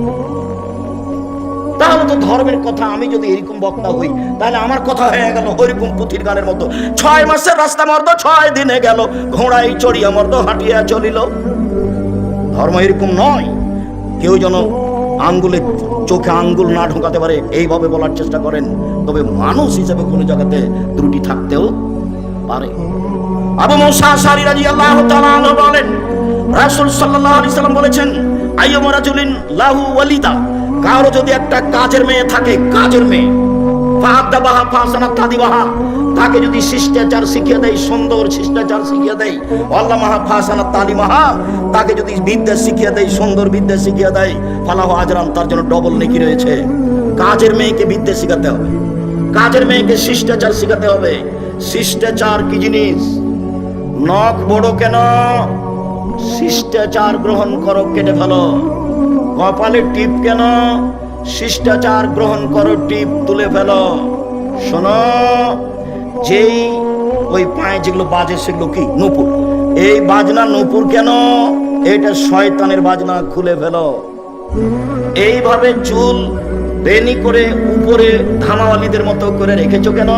তাহলে তো ধর্মের কথা, আমি যদি এরকম বক্তা হই তাহলে আমার কথা হয়ে গেল ওইরকম পুথির গানের মতো, 6 মাসের রাস্তা মর্দ 6 দিনে গেল, ঘোড়ায় চড়িয়া মর্দ হাঁটিয়া চলিল। ধর্ম এরকম নয়। কেউ যেন আঙ্গুলে চোখে আঙ্গুল না ঢোকাতে পারে এইভাবে বলার চেষ্টা করেন, তবে মানুষ হিসেবে কোনো জায়গাতে ত্রুটি থাকতেও পারে। আবু মুসা আশআরী রাদিয়াল্লাহু তাআলা আনহু বলেন, রাসূল সাল্লাল্লাহু আলাইহি সাল্লাম বলেছেন, আইয়ুমা রাজুলিন লাহু ওয়ালিদা, কারো যদি একটা কাজের মেয়ে থাকে, কাজের মেয়ে, ফাআদাবাহা ফাসানাত তাদিবাহা, তাকে যদি শিষ্টাচার শিখিয়ে দেয়, সুন্দর শিষ্টাচার শিখিয়ে দেয়, আল্লামাহা ফাসানাত তালিমাহা, তাকে যদি বিদ্যা শিখিয়ে দেয়, সুন্দর বিদ্যা শিখিয়ে দেয়, ফালাহু আজরান, তার জন্য ডবল নেকি রয়েছে। কাজের মেয়েকে বিদ্যা শিখাতে হবে, কাজের মেয়েকে শিষ্টাচার শিখাতে হবে। শিষ্টাচার কি জিনিস? নখ বড় কেন? শিষ্টাচার গ্রহণ করো, কেটে ফেলো। কপালে টিপ কেন? শিষ্টাচার গ্রহণ করো, টিপ তুলে ফেলো। শোনো, যেই ওই পায়ে যেগুলো বাজে সেগুলো কি? নূপুর। এই বাজনা নূপুর কেন? এটা শয়তানের বাজনা, খুলে ফেলো। এইভাবে চুল বেনি করে উপরে ধামাওয়ালিদের মতো করে রেখেছো কেন?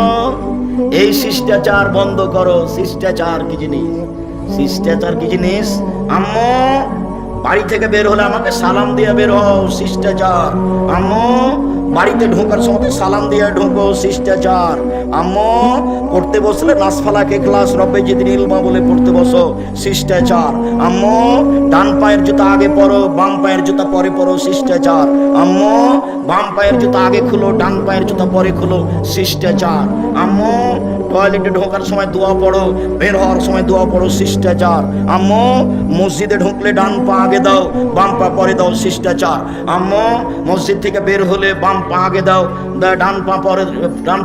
এই শিষ্টাচার বন্ধ করো। শিষ্টাচার কি জিনিস? শিষ্টাচার কি জিনিস? আম্মু বাড়ি থেকে বের হলে আমাকে সালাম দিয়ে বের হও, শিষ্টাচার। আম্মু বাড়িতে ঢোকার সময় সালাম দিয়ে ঢোকো, শিষ্টাচার। আম্মু পড়তে বসলে নাসফালাকে ক্লাস রব্বে জিদিন ইলমা বলে পড়তে বসো, শিষ্টাচার। আম্মু ডান পায়ের জুতা আগে পরো, বাম পায়ের জুতা পরে পরো, শিষ্টাচার। আম্মু বাম পায়ের জুতা আগে খুলো, ডান পায়ের জুতা পরে খুলো, শিষ্টাচার। আম্মু টয়লেটে ঢোকার সময় দোয়া পড়ো, বের হওয়ার সময় দোয়া পড়ো, শিষ্টাচার। আম্মু মসজিদে ঢুকলে ডান পা আগে দাও, বাম পা পরে দাও, শিষ্টাচার। আম্মু মসজিদ থেকে বের হলে বাম পা আগে দাও, ডান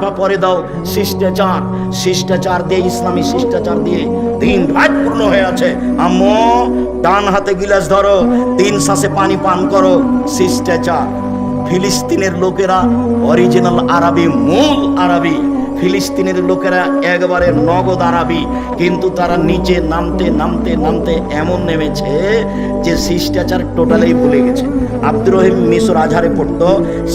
পা পরে দাও, শিষ্টাচার। শিষ্টাচার দিয়ে, ইসলামী শিষ্টাচার দিয়ে দিন রাত পূর্ণ হয়ে আছে। আম্মু ডান হাতে গিলাস ধরো, 3 শ্বাসে পানি পান করো, শিষ্টাচার। ফিলিস্তিনের লোকেরা অরিজিনাল আরবি, মূল আরবি। ফিলিস্তিনের লোকেরা একবারে নগদ আরবি, কিন্তু তারা নিচে নামতে নামতে নামতে এমন নেমেছে যে শিষ্টাচার টোটালি ভুলে গেছে। আব্দুর রহিম মিশর আজহারে পড়তো,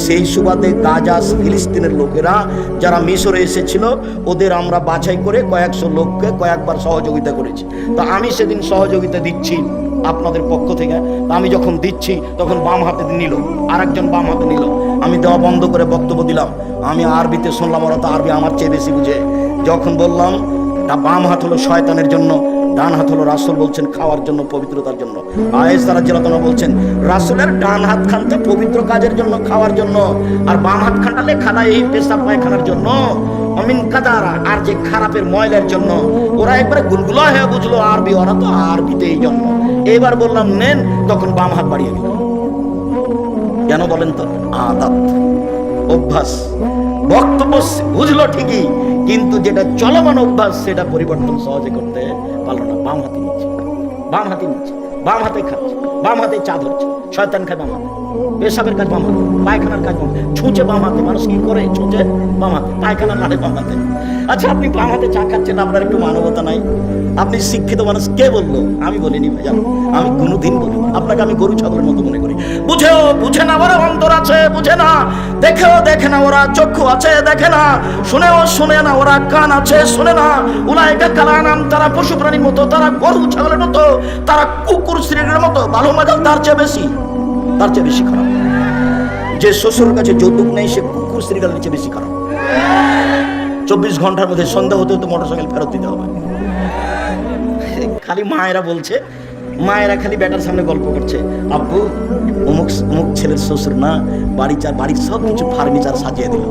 সেই সুবাদে গাজা ফিলিস্তিনের লোকেরা যারা মিশরে এসেছিল ওদের আমরা বাছাই করে কয়েকশো লোককে কয়েকবার সহযোগিতা করেছি। তা আমি সেদিন সহযোগিতা দিচ্ছি আপনাদের পক্ষ থেকে। আমি যখন দিচ্ছি তখন বাম হাতে নিল, আরেকজন বাম হাতে নিল। আমি দেওয়া বন্ধ করে বক্তব্য দিলাম। আমি আরবিতে শুনলাম, ওরা তো আরবি আমার চেয়ে বেশি বুঝে। যখন বললাম বাম হাত হলো শয়তানের জন্য, ডান হাত হলো রাসূল বলছেন খাওয়ার জন্য, পবিত্রতার জন্য। আয়েশা রাদিয়াল্লাহু আনহা বলছেন রাসূলের ডান হাত খানতে পবিত্র কাজের জন্য, খাওয়ার জন্য, আর বাম হাত খানটালে খানা এই পেশাব পায়খানার জন্য, অমিন কাদারা, আর যে খারাপের ময়লার জন্য। ওরা একবারে গুলগুলা হয়ে বুঝলো আরবি, ওরা তো আরবিতে এই জন্য। এবার বললাম নেন, তখন বাম হাত বাড়িয়ে গেল। কেন বলেন তো? আদাত, অভ্যাস। বক্তব্য বুঝলো ঠিকই, কিন্তু যেটা চলমান অভ্যাস সেটা পরিবর্তন সহজে করতে পারলো না। বাম হাতে নিচ্ছে, বাম হাতে নিচ্ছে। বাম হাতে খাচ্ছে, বাম হাতে চা ধরছে, শয়তান খায় বাম হাতে, পেশাবের কাজ বাম হাতে, পায়খানার কাজ বাম হাতে, ছুঁচে বাম হাতে, মানুষ কি করে ছুঁচে বাম হাতে, পায়খানা লাড়ে বাম হাতে। আচ্ছা আপনি বাম হাতে চা খাচ্ছেন, আপনার একটু মানবতা নাই? আপনি শিক্ষিত মানুষ, কে বললো? আমি বলিনি ভাইজান, আমি কোনোদিন বলি আপনাকে আমি গরু ছাগলের মতো মনে করি। বুঝেও বুঝে না, ওরা অন্তর আছে বুঝে না, দেখেও দেখে না, ওরা চক্ষু আছে দেখে না, শুনেও শুনে না, ওরা কান আছে শুনে না। উলাইকা কালানাম, তারা পশু প্রাণীর মতো, তারা গরু ছাগলের মতো, তারা কুকুর শ্রেণীর মতো। ভালো মজা তার চেয়ে বেশি খারাপ। যে শ্বশুর কাছে যৌতুক নেই সে কুকুর শ্রীগালের চেয়ে বেশি খারাপ। 24 ঘন্টার মধ্যে সন্ধ্যা হতে হতে মোটরসাইকেল ফেরত দিতে হবে। খালি মায়েরা বলছে, মায়েরা খালি বেটার সামনে গল্প করছে, আব্বু অমুক অমুক ছেলের শ্বশুর না বাড়ির সব কিছু ফার্নিচার সাজিয়ে দিল।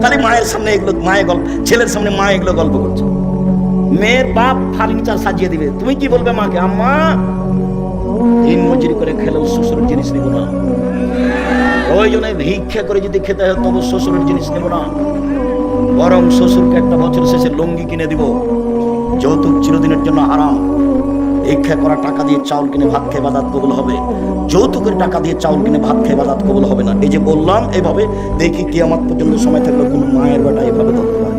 খালি মায়ের সামনে এগুলো, মায়ের গল্প, ছেলের সামনে মা এগুলো গল্প করছে। মেয়ের বাপ ফার্নিচার সাজিয়ে দিবে, তুমি কি বলবে মাকে? আম্মা দিন মজুরি করে খেলেও শ্বশুরের জিনিস নেব না, প্রয়োজনে ভিক্ষা করে যদি খেতে হয় তবু শ্বশুরের জিনিস নেব না, বরং শ্বশুরকে একটা বছর শেষে লুঙ্গি কিনে দিব। যৌতুক চিরদিনের জন্য হারাম। ভিক্ষা করা টাকা দিয়ে চাউল কিনে ভাত খেয়ে ইবাদত কবুল হবে, যৌতুকের টাকা দিয়ে চাউল কিনে ভাত খেয়ে ইবাদত কবুল হবে না। এই যে বললাম, এভাবে দেখি কিয়ামত পর্যন্ত সময় থাকলে কোন মায়ের বেটা এভাবে ধরতে পারে।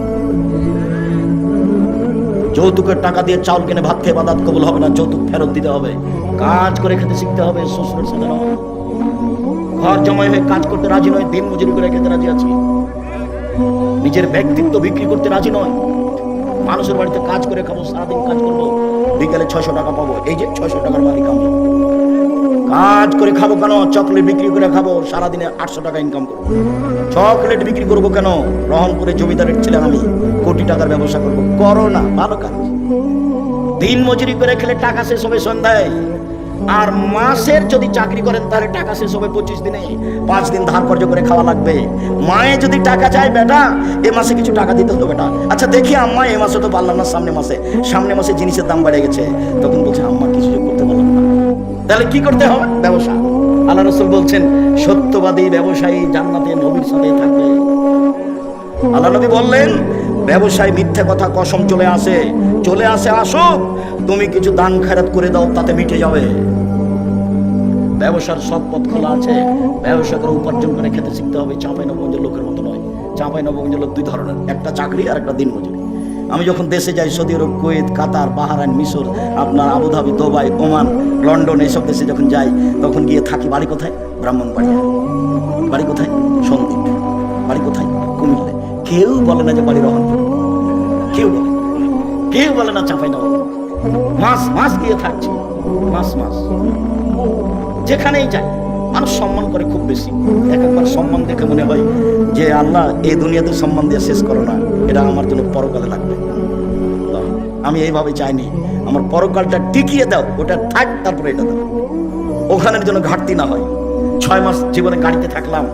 যৌতুকের টাকা দিয়ে চাউল কিনে ভাত খেয়ে ইবাদত কবুল হবে না, যৌতুক ফেরত দিতে হবে। কাজ করে খেতে শিখতে হবে, শ্বশুরের সাথে নয়। ঘর জমাই হয়ে কাজ করতে রাজি নয়, দিন মজুরি করে খেতে রাজি আছি। নিজের ব্যক্তিত্ব বিক্রি করতে রাজি নয়। মানুষের বাড়িতে কাজ করে খাবো, সারাদিন কাজ করবো, বিকালে 600 টাকা পাবো। এই যে 600 টাকার মালিক আমি। কাজ করে খাবো কেন? চকলেট বিক্রি করে খাবো, সারাদিনে 800 টাকা ইনকাম করবো। চকলেট বিক্রি করবো কেন? রহনপুরে জমিদারের ছেলে আমি, কোটি টাকার ব্যবসা করবো। করো না, ভালো কাজ। দিন মজুরি করে খেলে টাকা শেষ হবে সন্ধ্যায়, আর মাসের যদি চাকরি করেন তাহলে টাকা শেষ হবে 25 দিনে। 5 দিন ধার কর্জ করে খাওয়া লাগবে। মায়ে যদি টাকা চায়, বেটা এ মাসে কিছু টাকা দিতে হতো বেটা। আচ্ছা দেখি আম্মা, এ মাসে তো পারলাম না, সামনে মাসে জিনিসের দাম বেড়ে গেছে। তখন বলছে আম্মা কিছু করতে পারলাম না। তাহলে কি করতে হবে? ব্যবসা। আল্লাহ রাসূল বলছেন সত্যবাদী ব্যবসায়ী জান্নাতে নবীর সাথে থাকবে। আল্লাহ নবী বললেন ব্যবসায় মিথ্যা কথা কসম চলে আসে আসুক, তুমি কিছু দান খয়রাত করে দাও, তাতে মিটে যাবে। ব্যবসার সব পথ খোলা আছে। ব্যবসা করে উপার্জন করে খেতে শিখতে হবে। চাঁপাইনবাবগঞ্জের লোকের মতো নয়। চাঁপাইনবাবগঞ্জের লোক 2 ধরনের, একটা চাকরি আর একটা দিন মজুরি। আমি যখন দেশে যাই, সৌদি আরব, কুয়েত, কাতার, বাহরাইন, মিশর, আপনার আবুধাবি, দুবাই, ওমান, লন্ডন, এইসব দেশে যখন যাই তখন গিয়ে থাকি। বাড়ি কোথায়? ব্রাহ্মণবাড়িয়া। বাড়ি কোথায়? সন্দ্বীপ। বাড়ি কোথায়? কুমিল্লা। কেউ বলে না যে বাড়ি রহনপুর, কেউ বলে না চাঁপাইনবাবগঞ্জ। মাস গিয়ে থাকছি, মাস যেখানেই যাই মানুষ সম্মান করে খুব বেশি। একবার সম্মান দেখে মনে হয় যে আল্লাহ এই দুনিয়াতে সম্মান দিয়ে শেষ করো না, এটা আমার জন্য পরকালে লাগবে। আমি এইভাবে চাইনি, আমার পরকালটা টিকিয়ে দাও, ওটা থাক, তারপরে এটা দাও, ওখানের জন্য ঘাটতি না হয়। 6 মাস জীবনে গাড়িতে থাকলাম,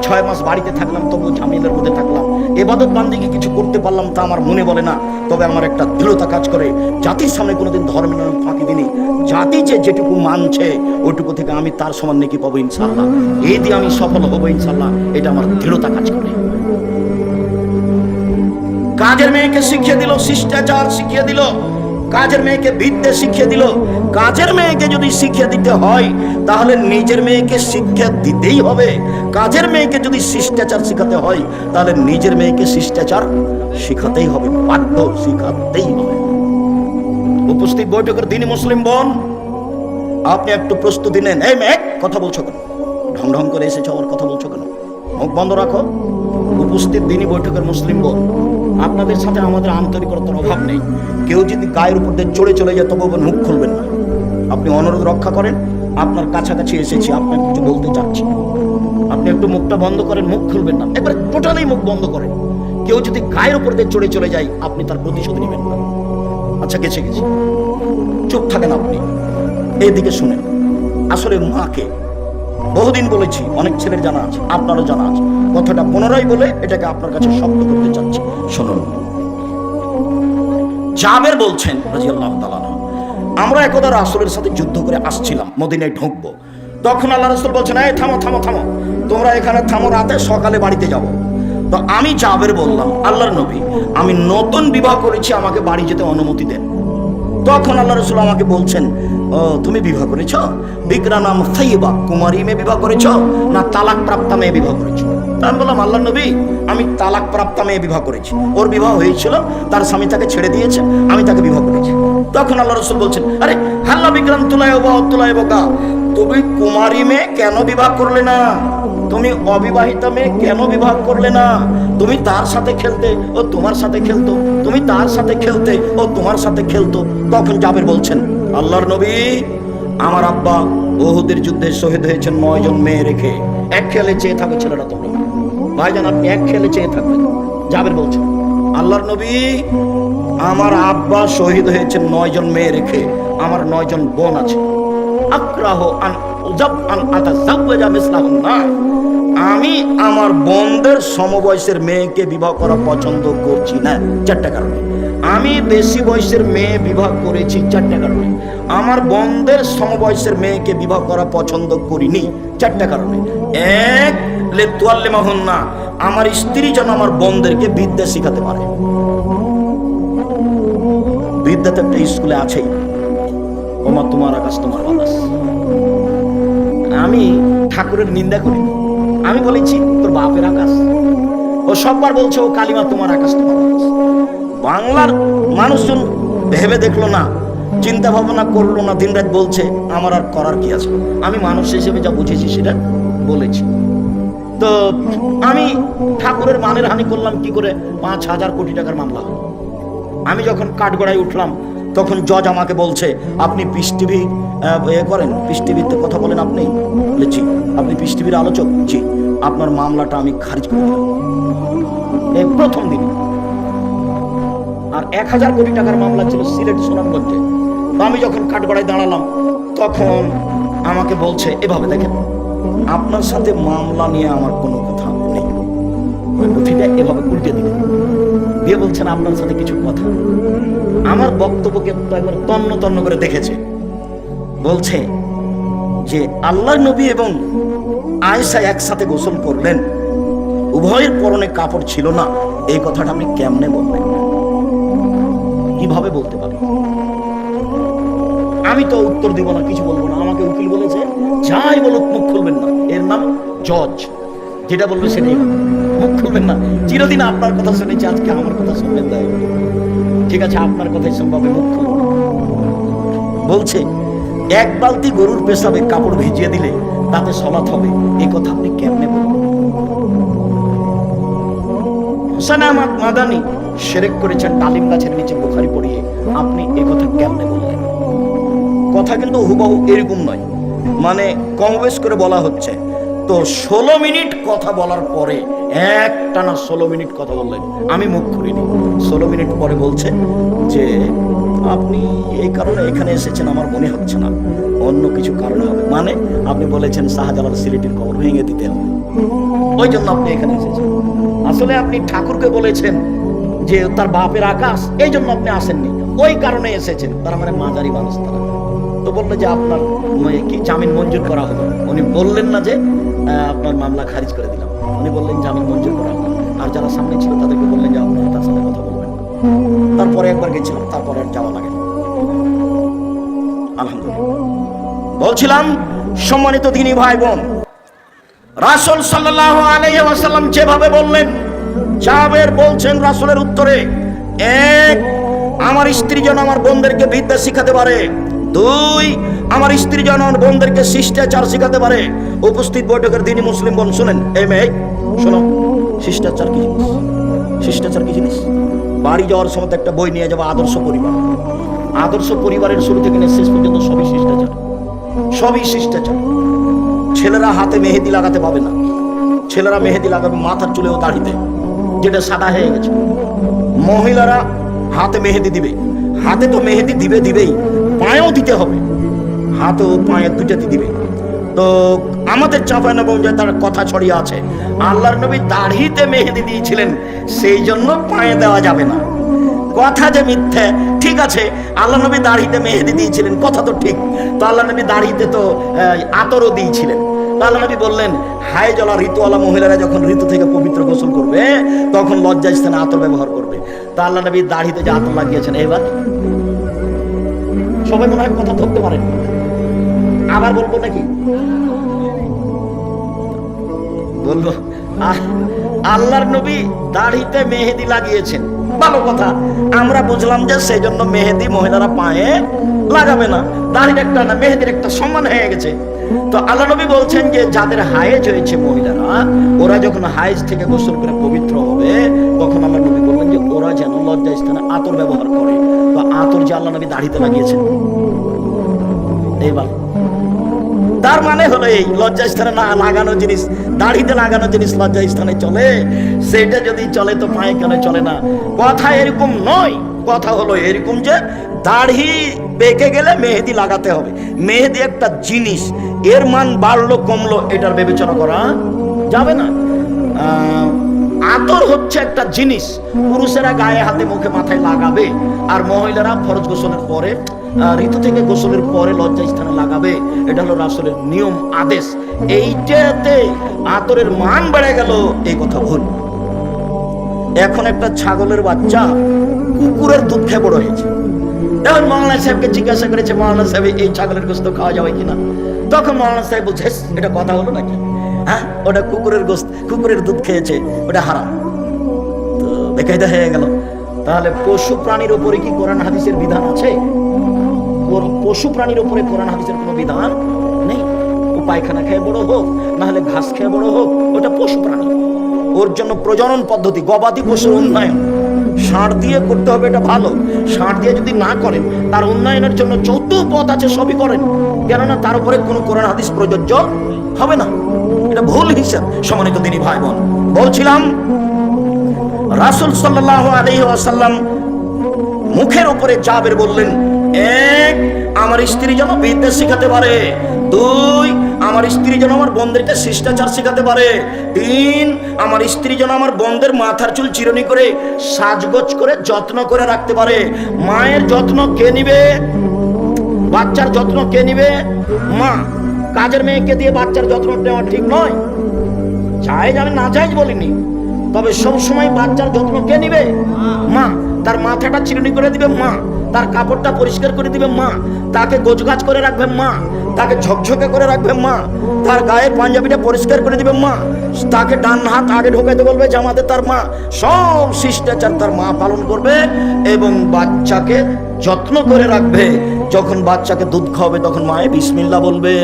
6 মাস বাড়িতে থাকলাম, তবু ঝামেলার মধ্যে থাকলাম। ইবাদত বান্দিকে কিছু করতে পারলাম তা আমার মনে বলে না, তবে আমার একটা দৃঢ়তা কাজ করে। জাতির সামনে কোনোদিন ধর্মের নামে ফাঁকি দিনি। জাতি যেটুকু মানছে ওইটুকু থেকে আমি তার সমান নেকি পাবো ইনশাআল্লাহ। এই দিয়ে আমি সফল হবো ইনশাআল্লাহ, এটা আমার দৃঢ়তা কাজ করে। কাজের মেয়েকে শিখিয়ে দিল, শিষ্টাচার শিখিয়ে দিল। কাজের মেয়েকে বিদ্যে শিখিয়ে দিল। কাজের মেয়েকে যদি শিক্ষা দিতে হয় তাহলে নিজের মেয়েকে শিক্ষা দিতেই হবে। কাজের মেয়েকে যদি শিষ্টাচার শিখাতে হয় তাহলে নিজের মেয়েকে শিষ্টাচার শিখাতেই হবে, বাধ্য, শিখাতেই হবে। উপস্থিত বৈঠকের দিনই মুসলিম বোন, আপনি একটু প্রস্তুতি নেন। এই মেয়ে, কথা বলছো কেন? ঢং করে এসেছো, আমার কথা বলছো কেন? মুখ বন্ধ রাখো। উপস্থিত দিনই বৈঠকের মুসলিম বোন, আপনাদের সাথে আমাদের আন্তরিকতার অভাব নেই। কেউ যদি গায়ের উপর দিয়ে চড়ে চলে যায় তবু মুখ খুলবেন না। আপনি অনুরোধ রক্ষা করেন, আপনার কাছাকাছি এসেছি, আপনাকে কিছু বলতে চাচ্ছি, আপনি একটু মুখটা বন্ধ করেন, মুখ খুলবেন না, একবার টোটালি মুখ বন্ধ করেন। কেউ যদি গায়ের উপর দিয়ে চড়ে চলে যায় আপনি তার প্রতিশোধ নেবেন না। আচ্ছা গেছে, চুপ থাকেন আপনি, এইদিকে শুনেন। আসলে মাকে বহুদিন বলেছি, অনেক ছেলের জানা আছে, আপনারও জানা আছে। কথাটা পুনরায় বলে এটাকে আপনার কাছে শব্দ করতে চাচ্ছি, শুনুন। জাবের বলছেন রাদিয়াল্লাহু তাআলা, আমরা একদা রাসূলের সাথে যুদ্ধ করে আসছিলাম, মদিনায় ঢুকবো। তখন আল্লাহ রাসূল বলছেন, এই থামো, তোমরা এখানে থামো, রাতে সকালে বাড়িতে যাব। তো আমি জাবের বললাম, আল্লাহর নবী, আমি নতুন বিবাহ করেছি, আমাকে বাড়ি যেতে অনুমতি দেন। তখন আল্লাহ রাসূল আমাকে বলছেন, ও তুমি বিবাহ করেছ? বিকরা নাম সাইয়্যিবা কুমারী মেয়ে বিবাহ করেছ না তালাক প্রাপ্তা মেয়ে বিবাহ করেছ? আমি বললাম, আল্লাহ নবী, আমি তালাক প্রাপ্তা মেয়ে বিবাহ করেছি। ওর বিবাহ হয়েছিল, তার স্বামী তাকে ছেড়ে দিয়েছে, আমি তাকে বিবাহ করেছি। তখন আল্লাহ রাসূল বলছেন, আরে হাল্লা বিক্রাম তুলাই বোকা, তুমি কুমারী মেয়ে কেন বিবাহ করলে না? তুমি অবিবাহিতা মেয়ে কেন বিবাহ করলে না? তুমি তার সাথে খেলতে, ও তোমার সাথে খেলতো, তুমি তার সাথে খেলতে, ও তোমার সাথে খেলতো। তখন জাবের বলছেন, আল্লাহর নবী, আমার আব্বা উহুদের যুদ্ধে শহীদ হয়েছেন 9 জন মেয়ে রেখে। এক খেলে চেয়ে থাকো ছেলেরা তোমরা, ভাইজান আপনি এক খেলে চেয়ে থাকবেন। জাবের বলছেন, আল্লাহর নবী, আমার আব্বা শহীদ হয়েছেন 9 জন মেয়ে রেখে, আমার 9 জন বোন আছে। আক্রাহ আন উজাব আন আতাজাওয়াজা মিসলাহুন্না, আমি আমার বোনদের সমবয়সের মেয়েকে বিবাহ করা পছন্দ করছি না 4টা কারণে। আমি বেশি বয়সের মেয়ে বিবাহ করেছি 4টা কারণে। আমার বোনদের সমবয়সের মেয়েকে বিবাহ করা পছন্দ করিনি 4টা কারণে। এক, লিতুআল্লিমাহুন্না, আমার স্ত্রী যেন আমার বোনদেরকে বিদ্যা শিখাতে পারে। বিদ্যা তো একটা স্কুলে আছেই, ওমা তোমার আকাশ তোমার বাতাস। আমি ঠাকুরের নিন্দা করি, আমি বলেছি তোর বাপের আকাশ। ও সববার বলছে ও কালিমা তোমার আকাশ তোমার বাতাস। বাংলার মানুষজন ভেবে দেখলো না, চিন্তা ভাবনা করলো না, দিনরাত বলছে, আমার আর করার কি আছে? আমি মানুষ হিসেবে যা বুঝেছি সেটা বলেছি। তো আমি ঠাকুরের মানের হানি করলাম কি করে? 5,000 কোটি টাকার মামলা। আমি যখন কাঠগড়ায় উঠলাম তখন জজ আমাকে বলছে, আপনি পিস টিভি করেন, পিস টিভিতে কথা বলেন আপনি? বলেছি, আপনি পিস টিভির আলোচক? জি। আপনার মামলাটা আমি খারিজ করে দিলাম এই প্রথম দিন। আর 1,000 কোটি টাকার মামলা ছিল সিলেট সুনামগঞ্জে। আমি যখন কাঠগড়ায় দাঁড়ালাম তখন আমাকে বলছে, এভাবে দেখেন, আপনার সাথে মামলা নিয়ে আমার কোনো কথা নেই। নথিটা এভাবে উল্টে দিলেন, দিয়ে বলছেন আপনার সাথে কিছু কথা। আমার বক্তব্যকে একবার তন্ন তন্ন করে দেখেছে। বলছে যে আল্লাহ নবী এবং আয়েশা একসাথে গোসল করলেন, উভয়ের পরনে কাপড় ছিল না, এই কথাটা আপনি কেমনে বললেন? কিভাবে বলতে পারেন? আমি তো উত্তর দিব না, কিছু বলবো না। আমাকে উকিল বলেছে, যাই বলুক মুখ খুলবেন না। এর নাম জজ, যেটা বলবে সেটাই মুখ খুলবেন না। চিরদিন আপনার কথা শুনেছি, আজকে আমার কথা শুনবেন, তাই ঠিক আছে, আপনার কথাই শুনবে, মুখ খুলবেন। বলছে, 1 বালতি গরুর পেশাবে কাপড় ভিজিয়ে দিলে তাতে সলাৎ হবে, এই কথা আপনি কেমনে বলবেন? হোসেন আহমদ মাদানি শিরক করেছেন ডালিম গাছের নিচে বুখারী পড়িয়ে, আপনি এই কথা কেমনে বললেন? কথা কিন্তু হুবহু এরকম নয়, মানে কম বেশ করে বলা হচ্ছে। তো 16 মিনিট কথা বলার পরে একটানা 16 মিনিট কথা বললেন, আমি মুখ খুলিনি। 16 মিনিট পরে বলছে যে আপনি এই কারণে এখানে এসেছেন আমার মনে হচ্ছে না, অন্য কিছু কারণ হবে। মানে আপনি বলেছেন শাহজালাল সিলেটের কবর ভেঙে দিতে হবে, ওই জন্য আপনি এখানে এসেছেন। আসলে আপনি ঠাকুরকে বলেছেন যে তার বাপের আকাশ, এই জন্য আপনি আসেননি, ওই কারণে এসেছেন। তার মানে মাঝারি মানুষ তারা। তো বললো যে আপনার কি জামিন মঞ্জুর করা হবে? উনি বললেন না যে আপনার মামলা খারিজ করে দিলাম, উনি বললেন জামিন মঞ্জুর করা হবে। আর যারা সামনে ছিল তাদেরকে বললেন যে আপনারা তার সাথে কথা বলবেন না। তারপরে একবার গেছিলাম, তারপরে আর যাওয়া লাগে না। আলহামদুলিল্লাহ। বলছিলাম, সম্মানিত দিনী ভাই বোন, রাসূল সাল্লাল্লাহু আলাইহি ওয়াসাল্লাম যেভাবে বললেন, জাবের বলছেন রাসূলের উত্তরে, 1, আমার স্ত্রী যেন আমার বোনদেরকে বিদ্যা শিখাতে পারে। 2, আমার স্ত্রী যেন আমার বোনদেরকে শিষ্টাচার শিখাতে পারে। উপস্থিত বৈঠকের দিনী মুসলিম বোন শুনেন, এই মেয়ে শোনো, শিষ্টাচার কি জিনিস? শিষ্টাচার কি জিনিস? বাড়ি যাওয়ার সময় একটা বই নিয়ে যাবো, আদর্শ পরিবার। আদর্শ পরিবারের শুরু থেকে শেষ পর্যন্ত সবই শিষ্টাচার, সবই শিষ্টাচার। ছেলেরা হাতে মেহেদি লাগাতে পাবে না, ছেলেরা মেহেদি লাগাবে মাথার চুলে ও দাড়িতে, যেটা সাদা হয়ে গেছে। মহিলারা হাতে মেহেদি দিবে, হাতে তো মেহেদি দিবেই, পায়েও দিতে হবে, হাতে ও পায়ে দুটাতে দিবে। তো আমাদের চাঁপাইনবাবগঞ্জে তার কথা ছড়িয়ে আছে, আল্লাহর নবী দাড়িতে মেহেদি দিয়েছিলেন, সেই জন্য পায়ে দেওয়া যাবে না। কথা যে মিথ্যে, ঠিক আছে, আল্লাহ নবী দাড়িতে মেহেদি দিয়েছিলেন, কথা তো ঠিক। তো আল্লাহ নবী দাড়িতে তো আতরও দিয়েছিলেন। আল্লাহ নবী বললেন, হায় জলা ঋতুওয়ালা মহিলারা যখন ঋতু থেকে পবিত্র গোসল করবে তখন লজ্জা স্থানে আতর ব্যবহার করবে। তা আল্লাহ নবী দাড়িতে যে আতর লাগিয়েছেন, এবার সবাই মনে হয় কথা ধরতে পারেন, আবার বলবো নাকি? বলবো। আল্লাহর নবী দাড়িতে মেহেদি লাগিয়েছেন, ভালো কথা। আমরা বুঝলাম যে সেই জন্য মেহেদি মহিলারা পায়ে লাগাবে না, দাড়ির একটা না মেহেদির একটা সম্মান হয়ে গেছে। তো আল্লাহ নবী বলছেন যে যাদের হায়েজ হয়েছে মহিলারা, ওরা যখন হায়েজ থেকে গোসল করে পবিত্র হবে, তখন আল্লাহ নবী বললেন যে ওরা যেন লজ্জা স্থানে আতর ব্যবহার করে। তো আতর যে আল্লাহ নবী দাড়িতে লাগিয়েছেন, এইবার তার মানে হলো এই লজ্জা স্থানে না লাগানো জিনিস, দাড়িতে লাগানো জিনিস লজ্জা স্থানে চলে, সেটা যদি চলে তো পায়ে কেন চলে না? কথা এরকম নয়, কথা হলো এরকম যে দাড়ি পেকে গেলে মেহেদি লাগাতে হবে। মেহেদি একটা জিনিস, এর মান বাড়লো কমলো এটার বিবেচনা করা যাবে না। আতর হচ্ছে একটা জিনিস, পুরুষেরা গায়ে হাতে মুখে মাথায় লাগাবে, আর মহিলারা ফরজ গোসলের পরে ঋতু থেকে গোসলের পরে লজ্জা স্থানে লাগাবে। এটা হলো রাসূলের নিয়ম আদেশ। এইটাতে আতরের মান বেড়ে গেল, এই কথা ভুল। এখন একটা ছাগলের বাচ্চা কুকুরের দুধ খেয়ে বড় হয়েছে, এখন মাওলানা সাহেবকে জিজ্ঞাসা করেছে, মাওলানা সাহেব এই ছাগলের গোশত খাওয়া যাবে কিনা? তখন মাওলানা সাহেব বলছে এটা কথা হলো নাকি? হ্যাঁ, ওটা কুকুরের গোশত, কুকুরের দুধ খেয়েছে, ওটা হারাম। তো বেকায়দা হয়ে গেল। তাহলে পশু প্রাণীর উপরে কি কোরআন হাদিসের বিধান আছে? পশু প্রাণীর উপরে কোরআন হাদিসের কোনো বিধান নেই। ও পায়খানা খেয়ে বড় হোক, না হলে ঘাস খেয়ে বড় হোক, ওটা পশু প্রাণী। ওর জন্য প্রজনন পদ্ধতি, গবাদি পশুর উন্নয়ন ষাঁড় দিয়ে করতে হবে, এটা ভালো। ষাঁড় দিয়ে যদি না করেন, তার উন্নয়নের জন্য 14 পথ আছে, সবই করেন, কেননা তার উপরে কোনো কোরআন হাদিস প্রযোজ্য হবে না। এটা ভুল হিসাব। সম্মানিত দিনী ভাই বোন, বলছিলাম রাসূল সাল্লাল্লাহু আলাইহি ওয়াসাল্লাম মুখের উপরে জাবের বললেন, 1, আমার স্ত্রী যেন বিদ্যা শিখাতে পারে। 2, আমার স্ত্রী যেন আমার বোনদেরকে শিষ্টাচার শিখাতে পারে। 3, আমার স্ত্রী যেন আমার বোনদের মাথার চুল চিরুনি করে সাজগোজ করে যত্ন করে রাখতে পারে। মায়ের যত্ন কে নিবে? বাচ্চার যত্ন কে নিবে? মা। কাজের মেয়েকে দিয়ে বাচ্চার যত্ন নেওয়া ঠিক নয়। জায়েজ, আমি না জায়েজ বলিনি, তবে সব সময় বাচ্চার যত্ন কে নিবে? মা। তার মাথাটা চিরুনি করে দিবে মা, তার কাপড়টা পরিষ্কার করে দিবে মা, তাকে গোছগাছ করে রাখবে মা, তাকে ঝকঝকে করে রাখবে মা, তার গায়ের পাঞ্জাবিটা পরিষ্কার করে দিবে মা, তাকে ডান হাত আগে ঢোকাতে বলবে জামাতে তার মা। সব শিষ্টাচার তার মা পালন করবে এবং বাচ্চাকে যত্ন করে রাখবে। যখন বাচ্চাকে দুধ খাওয়াবে তখন মায়ে বিসমিল্লাহ বলবে।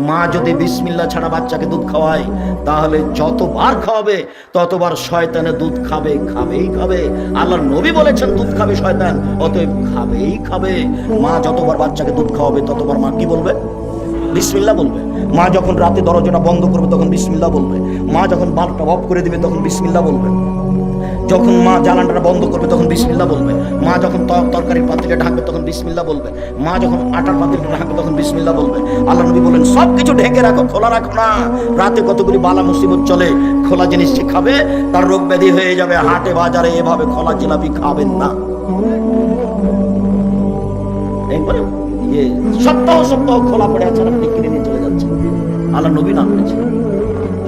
মা যদি বিসমিল্লাহ ছাড়া বাচ্চাকে দুধ খাওয়ায়, তাহলে যতবার খাওয়াবে ততবার শয়তানে দুধ খাবে, খাবেই খাবে। আল্লাহর নবী বলেছেন দুধ খাবে শয়তান, অতএব খাবেই খাবে। মা যতবার বাচ্চাকে দুধ খাওয়াবে ততবার মা কি বলবে? বিসমিল্লাহ বলবে। মা যখন রাতে দরজাটা বন্ধ করবে তখন বিসমিল্লাহ বলবে। মা যখন বাল্বটা অফ করে দিবে তখন বিসমিল্লাহ বলবে। যখন মা জ্বালানটা বন্ধ করবে তখন বিসমিল্লাহ বলবে। মা যখন তরকারির পাতিলে ঢাকবে তখন বিসমিল্লাহ বলবে। মা যখন আটার পাতিলে ঢাকবে তখন বিসমিল্লাহ বলবে। আল্লাহ নবী বলেন সবকিছু ঢেকে রাখো, খোলা রাখো না। রাতে কতগুলি বালা মুসিবত চলে, খোলা জিনিস খাবে তার রোগ ব্যাধি হয়ে যাবে। হাটে বাজারে এভাবে খোলা জিলাপি খাবেন না। একবারে সপ্তাহ সপ্তাহ খোলা পড়ে আছে, আপনি কিনে নিয়ে চলে যাচ্ছেন। আল্লাহ নবী না করেছে।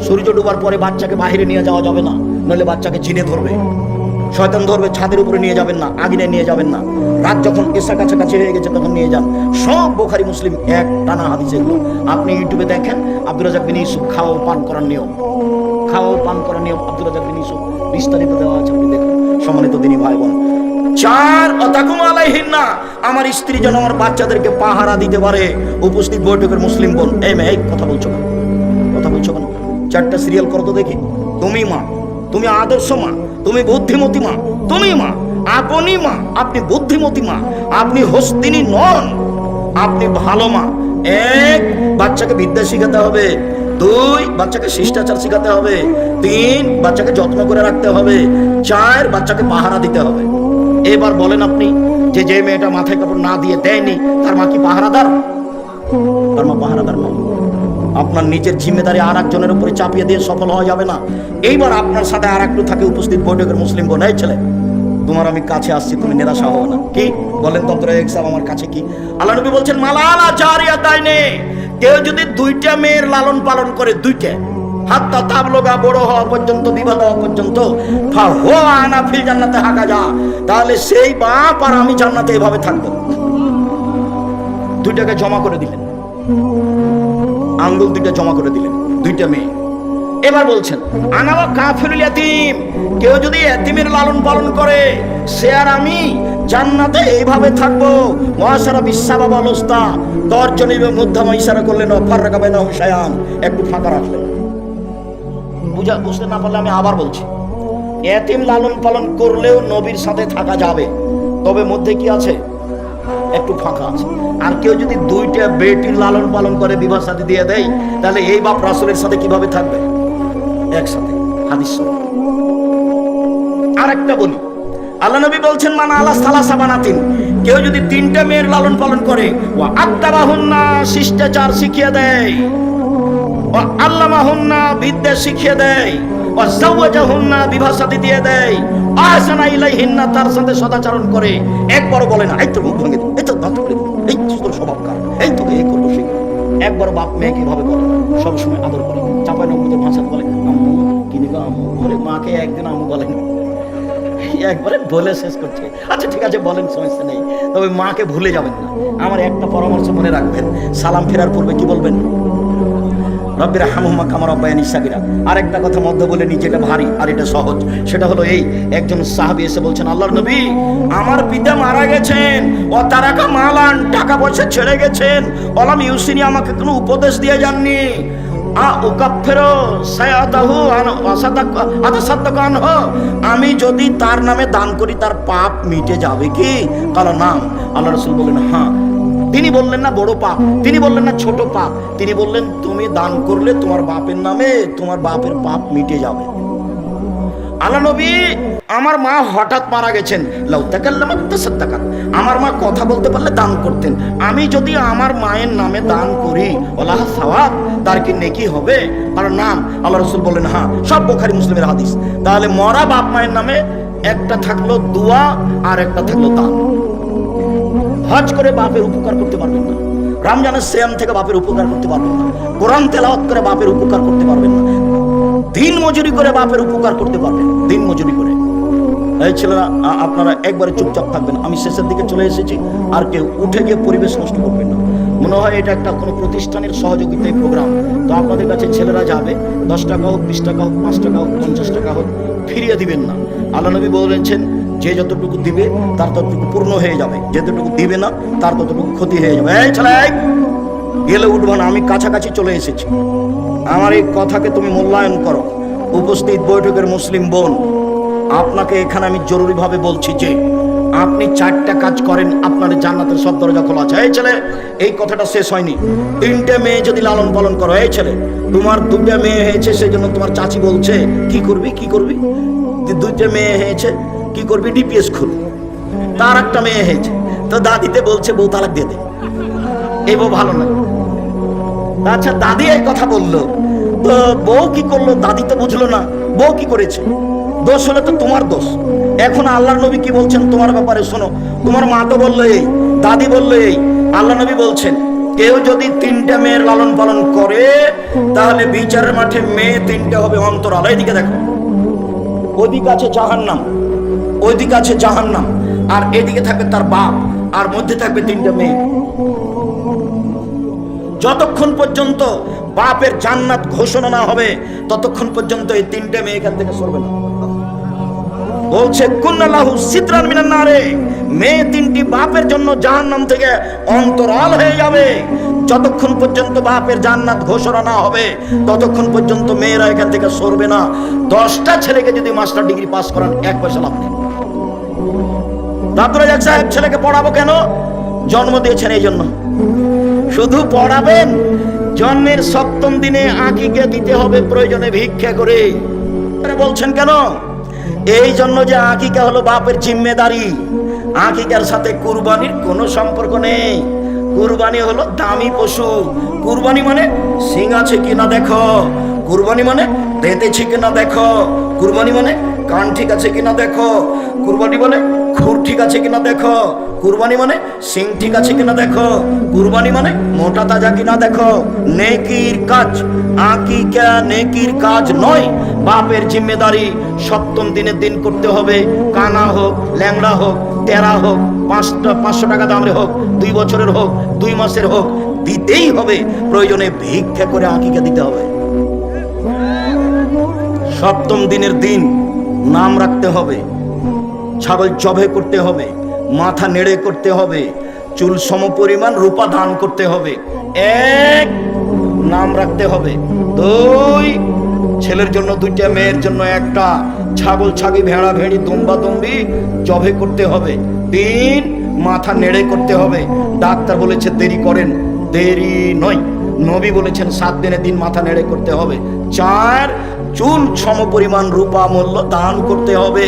সূর্য ডুবার পরে বাচ্চাকে বাহিরে নিয়ে যাওয়া যাবে না, নইলে বাচ্চাকে জিনে ধরবে, শয়তান ধরবে। ছাদের উপরে নিয়ে যাবেন না, আগুনে নিয়ে যাবেন না। রাত যখন এসা কাছাকাছি হয়ে গেছে তখন নিয়ে যান। সব বুখারী মুসলিম এক টানা হাদিস এগুলো। আপনি ইউটিউবে দেখেন আব্দুর রাজ্জাক বিন ইউসুফ খাওয়া পান করার নিয়ম, খাওয়া পান করার নিয়ম আব্দুর রাজ্জাক বিন ইউসুফ বিস্তারিত দেওয়া আছে, আপনি দেখুন। সম্মানিত দিনী ভাই বোন, 4 অতাকুম আলাইহিন্না, আমার স্ত্রী যেন আমার বাচ্চাদেরকে পাহারা দিতে পারে। উপস্থিত বৈঠকের মুসলিম বোন, এই মেয়ে কথা বলছো কেন? কথা বলছো কেন? 4টা সিরিয়াল করো তো দেখি। তুমি মা, তুমি আদর্শ মা, তুমি বুদ্ধিমতী মা, তুমি মা, আপনি মা, আপনি বুদ্ধিমতী মা, আপনি হস্তিনী নন, আপনি ভালো মা। 1, বাচ্চাকে বিদ্যা শিখাতে হবে। 2, বাচ্চাকে শিষ্টাচার শিখাতে হবে। 3, বাচ্চাকে যত্ন করে রাখতে হবে। 4, বাচ্চাকে পাহারা দিতে হবে। এবার বলেন আপনি যে মেয়েটা মাথায় কাপড় না দিয়ে দেয়নি, তার মা কি পাহারাদার? তার মা পাহারাদার নয়। আপনার নিজের জিম্মেদারি আর একজনের উপরে চাপিয়ে দিয়ে সফল হওয়া যাবে না। এইবার আপনার সাথে আর একটু থাকে উপস্থিত বৈঠকের মুসলিম বোন, এই ছেলে তোমার আমি কাছে আসছি, তুমি নিরাশা হও না। কি বলেন তন্ত্র এক্সাম আমার কাছে কি? আল্লাহ নবী বলছেন মালালা জারিয়াতাইনে, কেউ যদি 2টা মেয়ের লালন পালন করে, 2টা হাত্তা তাবলুগা, বড় হওয়া পর্যন্ত, বিবাহ হওয়া পর্যন্ত, ফাহুয়া আনা ফিল জান্নাতে হাকাজা, তাহলে সেই বাপ আর আমি জান্নাতে এভাবে থাকবো। দুইটাকে জমা করে দিলেন, আঙ্গুল দুইটা জমা করে দিলেন, দুইটা মেয়ে। এবার বলছেন আনাওয়া কাফিরুল ইয়াতীম, কেউ যদি এতিমের লালন পালন করে সে আর আমি জান্নাতে এইভাবে থাকবো। মুআশারা বিসাবাব আলস্তা, তর্জনীর মধ্যমা ইশারা করলেন, ফাররাকা বাইনাহুম শায়ান, একটু ফাঁকা রাখলেন। বুঝতে না পারলে আমি আবার বলছি, এতিম লালন পালন করলেও নবীর সাথে থাকা যাবে, তবে মধ্যে কি আছে, একটু ফাঁকা আছে। আর কেউ যদি দুইটা বেটির লালন পালন করে বিবাহ সাথে দিয়ে দেয়, তাহলে এই বাপ রাসূলের সাথে কিভাবে থাকবে একসাথে? হাদিস। আরেকটা বলি, আল্লাহ নবী বলছেন মান আলা সালাসা বানাতিন, কেউ যদি তিনটা মেয়ের লালন পালন করে, ওয়া আদাবাহুন্না, শিষ্টাচার শিখিয়ে দেয়, ওয়া আল্লামাহুন্না, বিদ্যা শিখিয়ে দেয়, ওয়া যাওয়াজাহুন্না, বিবাহ সাথী দিয়ে দেয়, আহসানা ইলাইহিন্না, তার সাথে সদাচরণ করে, একবারও বলে না এই তো মুখ ভেঙে দিই, এই তো দাঁত করে দিই, এই তোর স্বভাব খারাপ, এই তোকে এই করবো সেই করবো। একবার বাপ মেয়ে কিভাবে বলে, সবসময় আদর করে, চাপাই নবুদের ভাষা বলে আম্মু, কিনি গো আম্মু, বলে মাকে একদিন আম্মু বলেন, একবারে বলে শেষ করছে। আচ্ছা ঠিক আছে বলেন, সমস্যা নেই, তবে মাকে ভুলে যাবেন না। আমার একটা পরামর্শ মনে রাখবেন, সালাম ফেরার পূর্বে কি বলবেন? রব্বির হামহুমা কামা রাব্বায়ানি সাগীরা। আরেকটা কথা মধ্যে বলে নিচে, এটা ভারী আর এটা সহজ। সেটা হলো এই, একজন সাহাবী এসে বলছেন আল্লাহর নবী, আমার পিতা মারা গেছেন, ও তারাকা মালান, টাকা পয়সা ছেড়ে গেছেন, ওলাম ইউসিনি, আমাকে কোনো উপদেশ দিয়ে যাননি, আমি যদি তার নামে দান করি তার পাপ মিটে যাবে কি? কারণ নাম আল্লাহ রাসূল বললেন হ্যাঁ। তিনি বললেন না বড় পাপ, তিনি বললেন না ছোট পাপ, তিনি বললেন তুমি দান করলে তোমার বাপের নামে তোমার বাপের পাপ মিটে যাবে। আল্লাহ নবী, আমার মা হঠাৎ মারা গেছেন, লাউ তাকাল্লামাত তাসাদ্দাকাত, আমার মা কথা বলতে পারলে দান করতেন, আমি যদি আমার মায়ের নামে দান করি ওলাহ সাওয়াব, তার কি নেকি হবে? কারণ নাম আল্লাহ রাসূল বললেন হ্যাঁ। সব বুখারী মুসলিমের হাদিস। তাহলে মরা বাপ মায়ের নামে একটা থাকলো দোয়া আর একটা থাকলো দান। হজ করে বাপের উপকার করতে পারবেন না, রমজানের সিয়াম থেকে বাপের উপকার করতে পারবেন না, কোরআন তেলাওয়াত করে বাপের উপকার করতে পারবেন না, দিন মজুরি করে বাপের উপকার করতে পারবেন, দিন মজুরি করে। এই ছেলেরা আপনারা একবারে চুপচাপ থাকবেন, আমি শেষের দিকে চলে এসেছি, আর কেউ উঠে গিয়ে পরিবেশ নষ্ট করবেন না। মনে হয় এটা একটা কোনো প্রতিষ্ঠানের সহযোগিতায় প্রোগ্রাম, তো আপনাদের কাছে ছেলেরা যাবে, 10 টাকা হোক, 20 টাকা হোক, 5 টাকা হোক, 50 টাকা হোক, ফিরিয়ে দিবেন না। আল্লাহ নবী বলেছেন যে যতটুকু দিবে তার ততটুকু পূর্ণ হয়ে যাবে, যতটুকু দিবে না তার ততটুকু ক্ষতি হয়ে যাবে। এই ছেলে গেলে উঠবো না, আমি কাছাকাছি চলে এসেছি, আমার এই কথাকে তুমি মূল্যায়ন করো। উপস্থিত বৈঠকের মুসলিম বোন, আপনাকে এখানে আমি জরুরিভাবে বলছি যে আপনি 4টা কাজ করেন, আপনার জান্নাতের সব দরজা খোলা আছে। এই ছেলে, এই কথাটা শেষ হয়নি। 3টে মেয়ে যদি লালন পালন করো, এই ছেলে তোমার 2টা মেয়ে হয়েছে, সেই জন্য তোমার চাচি বলছে কি করবি কি করবি, 2টে মেয়ে হয়েছে কি করবি, ডিপিএস খুল। তার একটা মেয়ে হয়েছে, তো দাদিতে বলছে বউ তালাক দিয়ে দে, এই বউ ভালো না। আচ্ছা দাদি এই কথা বললো, তো বউ কি করলো? দাদি তো বুঝলো না বউ কি করেছে, দোষ হলে তো তোমার দোষ। এখন আল্লাহর নবী কি বলছেন তোমার ব্যাপারে শোনো, তোমার মা তো বললো এই, দাদি বললো এই, আল্লাহ নবী বলছেন কেউ যদি 3টা মেয়ের লালন পালন করে তাহলে বিচারের মাঠে মেয়ে 3টে হবে অন্তরাল। এইদিকে দেখো, ওইদিকে আছে জাহান্নাম, ওইদিকে আছে জাহান্নাম, আর এদিকে থাকবে তার বাপ, আর মধ্যে থাকবে 3টা মেয়ে। যতক্ষণ পর্যন্ত বাপের জান্নাত ঘোষণা না হবে ততক্ষণ পর্যন্ত এই 3টে মেয়ে এখান থেকে সরবে না। বলছে কুন্নাল্লাহু সিতরান মিনান নারে, মেয়ে 3টি বাপের জন্য জাহান্নাম থেকে অন্তরাল হয়ে যাবে। যতক্ষণ পর্যন্ত বাপের জান্নাত ঘোষণা না হবে ততক্ষণ পর্যন্ত মেয়েরা এখান থেকে সরবে না। 10টা ছেলেকে যদি মাস্টার ডিগ্রি পাস করান 1 পয়সা লাভ নেই। আব্দুর রাজ্জাক সাহেব ছেলেকে পড়াবো কেন? জন্ম দিয়েছেন এই জন্য। শুধু পড়াবেন, জন্মের 7ম দিনে আকিকা দিতে হবে প্রয়োজনে ভিক্ষা করে। বলছেন কেন? এই জন্য যে আকিকা হলো বাপের জিম্মেদারি। আকিকার সাথে কুরবানির কোনো সম্পর্ক নেই। কুরবানি হলো দামি পশু। কুরবানি মানে সিং আছে কিনা দেখো, কুরবানি মানে দেতেছে কিনা দেখো, কুরবানি মানে কান ঠিক আছে কিনা দেখো, কুরবানি মানে খুর ঠিক আছে কিনা দেখো, কুরবানি মানে সিং ঠিক আছে কিনা দেখো, কুরবানি মানে মোটা তাজা কিনা দেখো। নেকির কাজ, আকিকা নেকির কাজ নয়, বাপের জিম্মেদারি। 7ম দিনের দিন করতে হবে, কানা হোক, ল্যাংড়া হোক, টেরা হোক, 500 টাকা দামের হোক, 2 বছরের হোক, 2 মাসের হোক, দিতেই হবে। প্রয়োজনে ভিক্ষা করে আকিকা দিতে হবে। সপ্তম দিনের দিন নাম রাখতে হবে, ছাগল জবে করতে হবে, মাথা নেড়ে করতে হবে, চুল সমপরিমাণ রূপা দান করতে হবে। 1 নাম রাখতে হবে। 2 ছেলের জন্য 2টা, মেয়ের জন্য 1টা, ছাগল ছাগি ভেড়া ভেড়ি দুম্বা দুম্বি জবে করতে হবে। 3 মাথা নেড়ে করতে হবে। ডাক্তার বলেছে দেরি করেন, দেরি নয়। নবী বলেছেন 7 দিনের দিন মাথা নেড়ে করতে হবে। 4 চুল সমপরিমাণ রূপা মূল্য দান করতে হবে।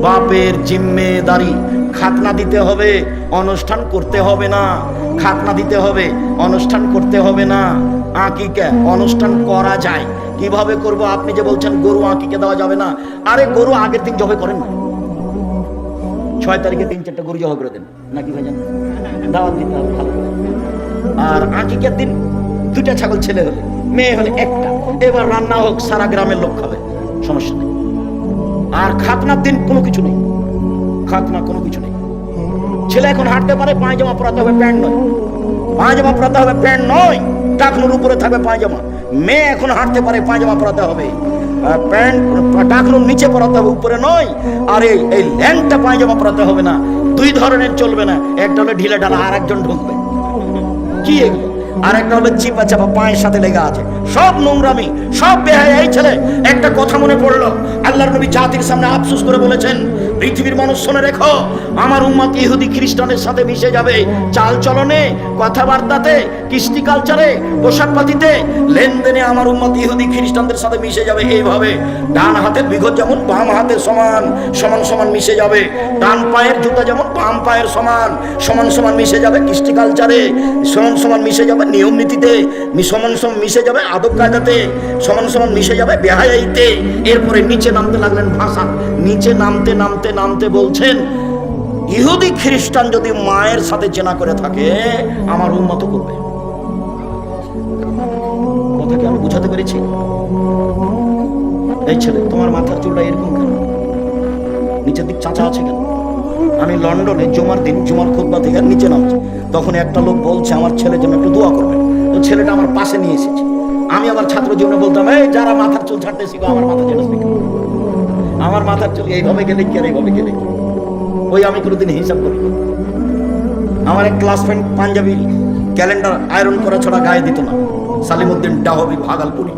বাপের জিম্মেদারি, খাতনা দিতে হবে, অনুষ্ঠান করতে হবে না। খাতনা দিতে হবে, অনুষ্ঠান করতে হবে না। আকিকা অনুষ্ঠান করা যায়। কিভাবে করব? আপনি যে বলছেন গরু আকিকা দেওয়া যাবে না, আরে গরু আগের দিন জবে করেন না, 6 তারিখে 3-4টা গরু জবে করে দেন নাকি ভাইজান? দাওয়াত দিতে হবে ভালো করে। আর আকিকার দিন 2টা ছাগল, ছেলে হলে, মেয়ে হলে 1টা। এবার রান্না হোক, সারা গ্রামের লোক খাবে, সমস্যা নেই। আর খাতনার দিন কোনো কিছু নেই, খাতনা কোনো কিছু নেই। ছেলে এখন হাঁটতে পারে, পায়জামা পরাতে হবে, প্যান্ট নয়। পায়জামা পরাতে হবে, প্যান্ট নয়। টাকনুর উপরে থাকবে পায়জামা। মেয়ে এখন হাঁটতে পারে, পায়জামা পরাতে হবে, প্যান্ট টাকনুর নিচে পরাতে হবে, উপরে নয়। আর এই ল্যাংটা পায়জামা পরাতে হবে না। 2 ধরনের চলবে না, একটা হলো ঢিলে ঢালা, আর একজন ঢুকবে। কি এগুলো? আর একটা হলো চিপা চাপা, পায়ের সাথে লেগে আছে, সব নোংরামি, সব বেহায়া। এই ছেলে, একটা কথা মনে পড়লো, আল্লাহর নবী জাতির সামনে আফসোস করে বলেছেন, পৃথিবীর মানুষ শুনে রেখো, আমার উম্মত ইহুদি খ্রিস্টানের সাথে মিশে যাবে। চাল চলনে, কথাবার্তাতে, কৃষ্টি কালচারে, পোশাক পাতিতে, লেনদেনে আমার উম্মত ইহুদি খ্রিস্টানদের সাথে মিশে যাবে। এইভাবে ডান হাতের বিঘত যেমন বাম হাতের সমান সমান সমান মিশে যাবে, ডান পায়ের জুতা যেমন বাম পায়ের সমান সমান সমান মিশে যাবে, কৃষ্টি কালচারে সমান সমান মিশে যাবে, নিয়ম নীতিতে সমান সমান মিশে যাবে, আদব কায়দাতে সমান সমান মিশে যাবে, বেহায়াইতে। এরপরে নিচে নামতে লাগলেন ভাষা। নিচে নামতে নামতে নামতে বলছেন, ইহুদি খ্রিস্টান যদি মায়ের সাথে জেনা করে থাকে, আমার উম্মত করবে। কথা কি আমি বুঝাতে পেরেছি? এই ছেলে, তোমার মাথার চুলটা এরকম কেন? নিচের দিক চাচা আছে কেন? আমি লন্ডনে জুমার দিন, জুমার খুতবা থেকে নিচে নামছি, তখন একটা লোক বলছে আমার ছেলের জন্য একটু দোয়া করবেন। তো ছেলেটা আমার পাশে নিয়ে এসেছে। আমি আমার ছাত্র জীবনে বলতাম, এই যারা মাথার চুল ছাড়তে শিখো, আমার মাথা ছেড়ে শিখো, আমার মাথার চুল এইভাবে গেলে কি আর এইভাবে গেলে কি, ওই আমি কোনোদিন হিসাব করি। আমার এক class friend Punjabi calendar iron করা ছাড়া গায়ে দিত না, সালিমউদ্দিন ডাহবি, ভাগালপুরি।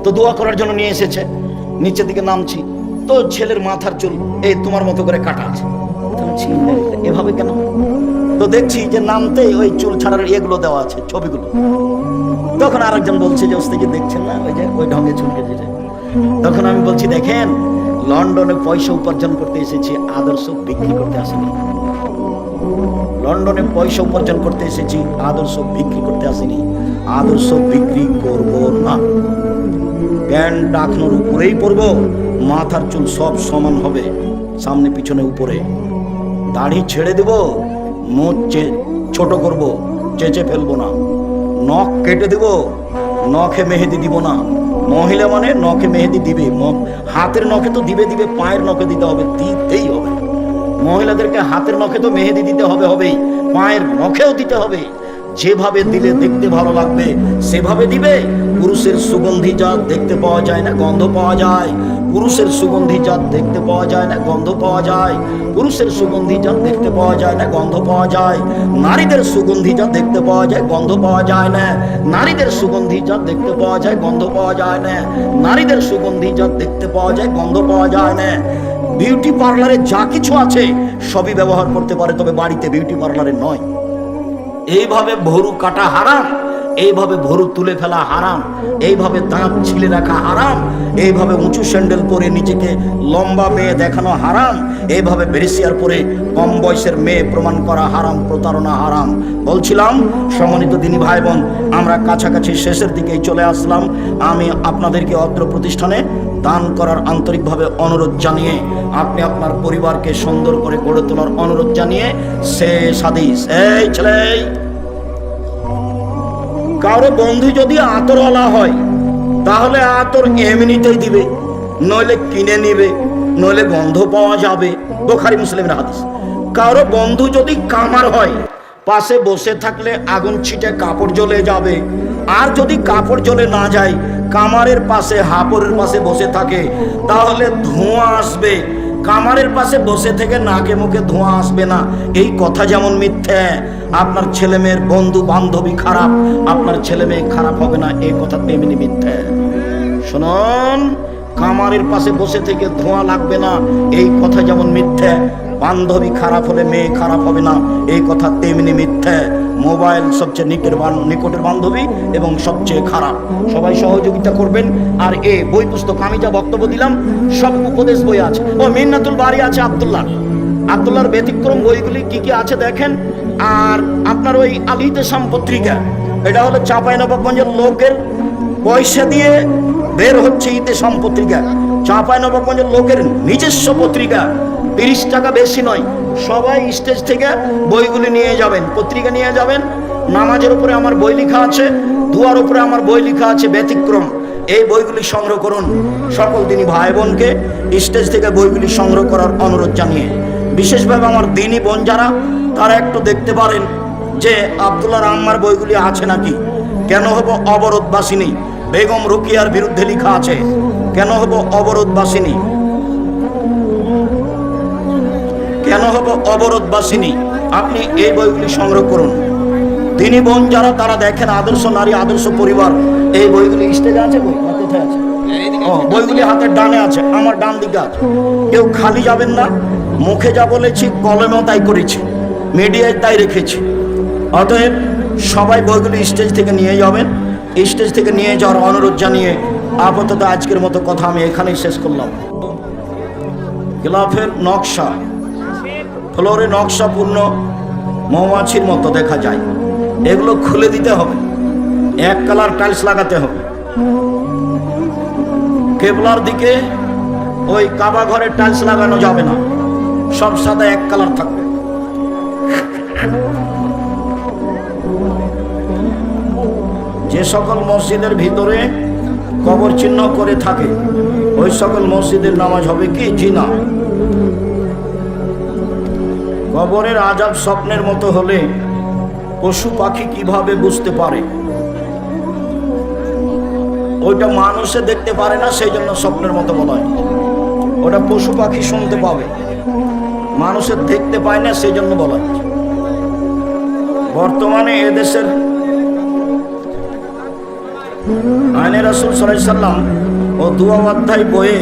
তো দোয়া করার জন্য নিয়ে এসেছে। নিচের দিকে নামছি, তো ছেলের মাথার চুল এই তোমার মতো করে কাটা আছে। এভাবে কেন? তো দেখছি যে নামতে ওই চুল ছাড়ার এগুলো দেওয়া আছে, ছবিগুলো। তখন আরেকজন বলছে যে ওস্তাদ দেখছেন না, ওই যে ওই ঢঙ্গে চুল কেটেছে। তখন আমি বলছি, দেখেন, লন্ডনে পয়সা উপার্জন করতে এসেছি, আদর্শ বিক্রি করতে আসেনি। লন্ডনে পয়সা উপার্জন করতে এসেছি, আদর্শ বিক্রি করতে আসেনি। আদর্শ বিক্রি করব না। প্যান্ট টাকনোর উপরেই পরবো, মাথার চুল সব সমান হবে, সামনে পিছনে উপরে। দাড়ি ছেড়ে দেব, মুখ ছোট করব, চেঁচে ফেলবো না। নখ কেটে দেব, নখে মেহেদি দিব না। মহিলা মানে নখে মেহেদি দিবে, হাতের নখে তো দিবে, পায়ের নখে দিতে হবে, দিতেই হবে। মহিলাদেরকে হাতের নখে তো মেহেদি দিতে হবে, হবেই, পায়ের নখেও দিতে হবে। যেভাবে দিলে দেখতে ভালো লাগবে সেভাবে দিবে। পুরুষের সুগন্ধি জাত দেখতে পাওয়া যায় না, গন্ধ পাওয়া যায়। পুরুষের সুগন্ধি জাত দেখতে পাওয়া যায় না, গন্ধ পাওয়া যায়। পুরুষের সুগন্ধি জাত দেখতে পাওয়া যায় না, গন্ধ পাওয়া যায়। নারীদের সুগন্ধি জাত দেখতে পাওয়া যায়, গন্ধ পাওয়া যায় না। নারীদের সুগন্ধি জাত দেখতে পাওয়া যায়, গন্ধ পাওয়া যায় না। নারীদের সুগন্ধি জাত দেখতে পাওয়া যায়, গন্ধ পাওয়া যায় না। বিউটি পার্লারে যা কিছু আছে সবই ব্যবহার করতে পারে, তবে বাড়িতে বিউটি পার্লারে নয়। এইভাবে ভরু কাটা হারাম, এইভাবে ভরু তুলে ফেলা হারাম, এইভাবে দাঁত ছিলে রাখা হারাম, এইভাবে উঁচু স্যান্ডেল পরে নিজেকে লম্বা মেয়ে দেখানো হারাম, এইভাবে ব্রেসিয়ার পরে কম বয়সের মেয়ে প্রমাণ করা হারাম, প্রতারণা হারাম। বলছিলাম, সম্মানিত দিনী ভাই বোন, আমরা কাছাকাছি শেষের দিকেই চলে আসলাম। আমি আপনাদেরকে অত্র প্রতিষ্ঠানে দান করার আন্তরিকভাবে অনুরোধ জানিয়ে, আপনি আপনার পরিবারকে সুন্দর করে গড়ে তোলার অনুরোধ জানিয়ে শেষ হাদিস। এই ছেলে, কারো বন্ধু যদি আতরওয়ালা হয় তাহলে আতর এমনিতেই দিবে, নইলে কিনে নিবে, নইলে গন্ধ পাওয়া যাবে। বুখারী মুসলিমের হাদিস। কারো বন্ধু যদি কামার হয়, পাশে বসে থাকলে আগুন ছিটে কাপড় জ্বলে যাবে। আর যদি কাপড় জ্বলে না যায়, কামারের পাশে হাপড়ের পাশে বসে থাকে, তাহলে ধোঁয়া আসবে। কামারের পাশে বসে থেকে নাকে মুখে ধোঁয়া আসবে না, এই কথা যেমন মিথ্যে, আপনার ছেলে মেয়ের বন্ধু বান্ধবী খারাপ, আপনার ছেলে মেয়ে খারাপ হবে না, এই কথা তেমনি মিথ্যে। শুনুন, কামারের পাশে বসে থেকে ধোঁয়া লাগবে না, এই কথা যেমন মিথ্যে। বান্ধবী খারাপ হলে মেয়ে খারাপ হবে না, এই কথা তেমনি মিথ্যে। মোবাইল সবচেয়ে নিকটের বান্ধবী এবং সবচেয়ে খারাপ। সবাই সহযোগিতা করবেন। আর বই পুস্তক আমি যা বক্তব্য দিলাম সব উপদেশ বই আছে। মিন্নাতুল বারি আছে আব্দুল্লাহর ব্যতিক্রম বইগুলি কি কি আছে দেখেন। আর আপনার ওই আল ইতিসাম পত্রিকা, এটা হলো চাঁপাইনবাবগঞ্জের লোকের পয়সা দিয়ে বের হচ্ছে ইতিসাম পত্রিকা। চাঁপাইনবাবগঞ্জের লোকের নিজস্ব পত্রিকা, 30 টাকা বেশি নয়। সবাই স্টেজ থেকে বইগুলি নিয়ে যাবেন, পত্রিকা নিয়ে যাবেন। নামাজের উপরে আমার বই লেখা আছে, দুয়ার উপরে আমার বই লেখা আছে ব্যতিক্রম। এই বইগুলি সংগ্রহ করুন। সকল দিনী ভাই বোনকে স্টেজ থেকে বইগুলি সংগ্রহ করার অনুরোধ জানিয়ে, বিশেষভাবে আমার দিনী বোন যারা, তারা একটু দেখতে পারেন যে আব্দুল্লাহর আম্মার বইগুলি আছে নাকি। কেন হব অবরোধবাসিনী, বেগম রুকিয়ার বিরুদ্ধে লেখা আছে, কেন হব অবরোধবাসিনী, কেন হব অবরোধবাসিনী। আপনি এই বইগুলি সংগ্রহ করুন। দিনী বোন যারা, তারা দেখেন আদর্শ নারী আদর্শ পরিবার, এই বইগুলি স্টেজে আছে। বই কোথায় আছে? বইগুলি হাতের ডানে আছে, আমার ডান দিকে আছে। কেউ খালি যাবেন না। মুখে যা বলেছি কলমেও তাই করেছি, মিডিয়ায় তাই রেখেছি। অতএব সবাই বইগুলি স্টেজ থেকে নিয়ে যাবেন। স্টেজ থেকে নিয়ে যাওয়ার অনুরোধ জানিয়ে আপাতত আজকের মতো কথা আমি এখানেই শেষ করলাম। গিলাফের নকশা, ফ্লোরে নকশাপূর্ণ মৌমাছির মতো দেখা যায়, এগুলো খুলে দিতে হবে। এক কালার টাইলস লাগাতে হবে। কেবলার দিকে ওই কাবা ঘরে টাইলস লাগানো যাবে না, সব সাদা এক কালার থাকবে। যে সকল মসজিদের ভিতরে কবর চিহ্ন করে থাকে, ওই সকল মসজিদের নামাজ হবে কি জিনা। কবরের আযাব স্বপ্নের মতো হলে পশু পাখি কিভাবে বুঝতে পারে? ওইটা মানুষে দেখতে পারে না, সেই জন্য স্বপ্নের মতো বলা হয়। ওটা পশু পাখি শুনতে পাবে, মানুষের দেখতে পায় না, সেই জন্য বলা হয়। বর্তমানে এদেশের আইনে রাসূল সাল্লাল্লাহু আলাইহি সাল্লাম ও দুয়া অধ্যায় বইয়ে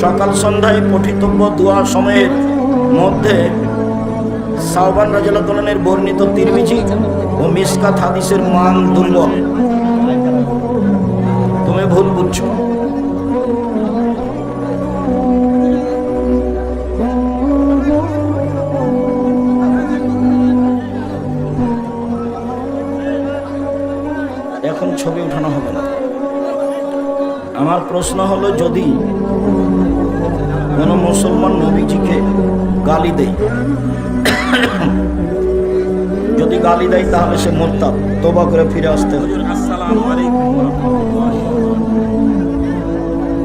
সকাল সন্ধ্যায় পঠিতব্য দুয়া সময়ের মধ্যে সাওবান রাদিয়াল্লাহু আনহু এর বর্ণিত তিরমিজি ও মিশকাত হাদিসের মান দুর্বল। তুমি ভুল বুঝছো। এখন ছবি উঠানো হবে না। আমার প্রশ্ন হলো, যদি কোনো মুসলমান নবীজিকে গালি দেয়, যদি গালি দেয় তাহলে সে মুরতাদ, তওবা করে ফিরে আসতে হবে। আসসালামু আলাইকুম ওয়া রাহমাতুল্লাহ।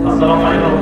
আসসালামু আলাইকুম।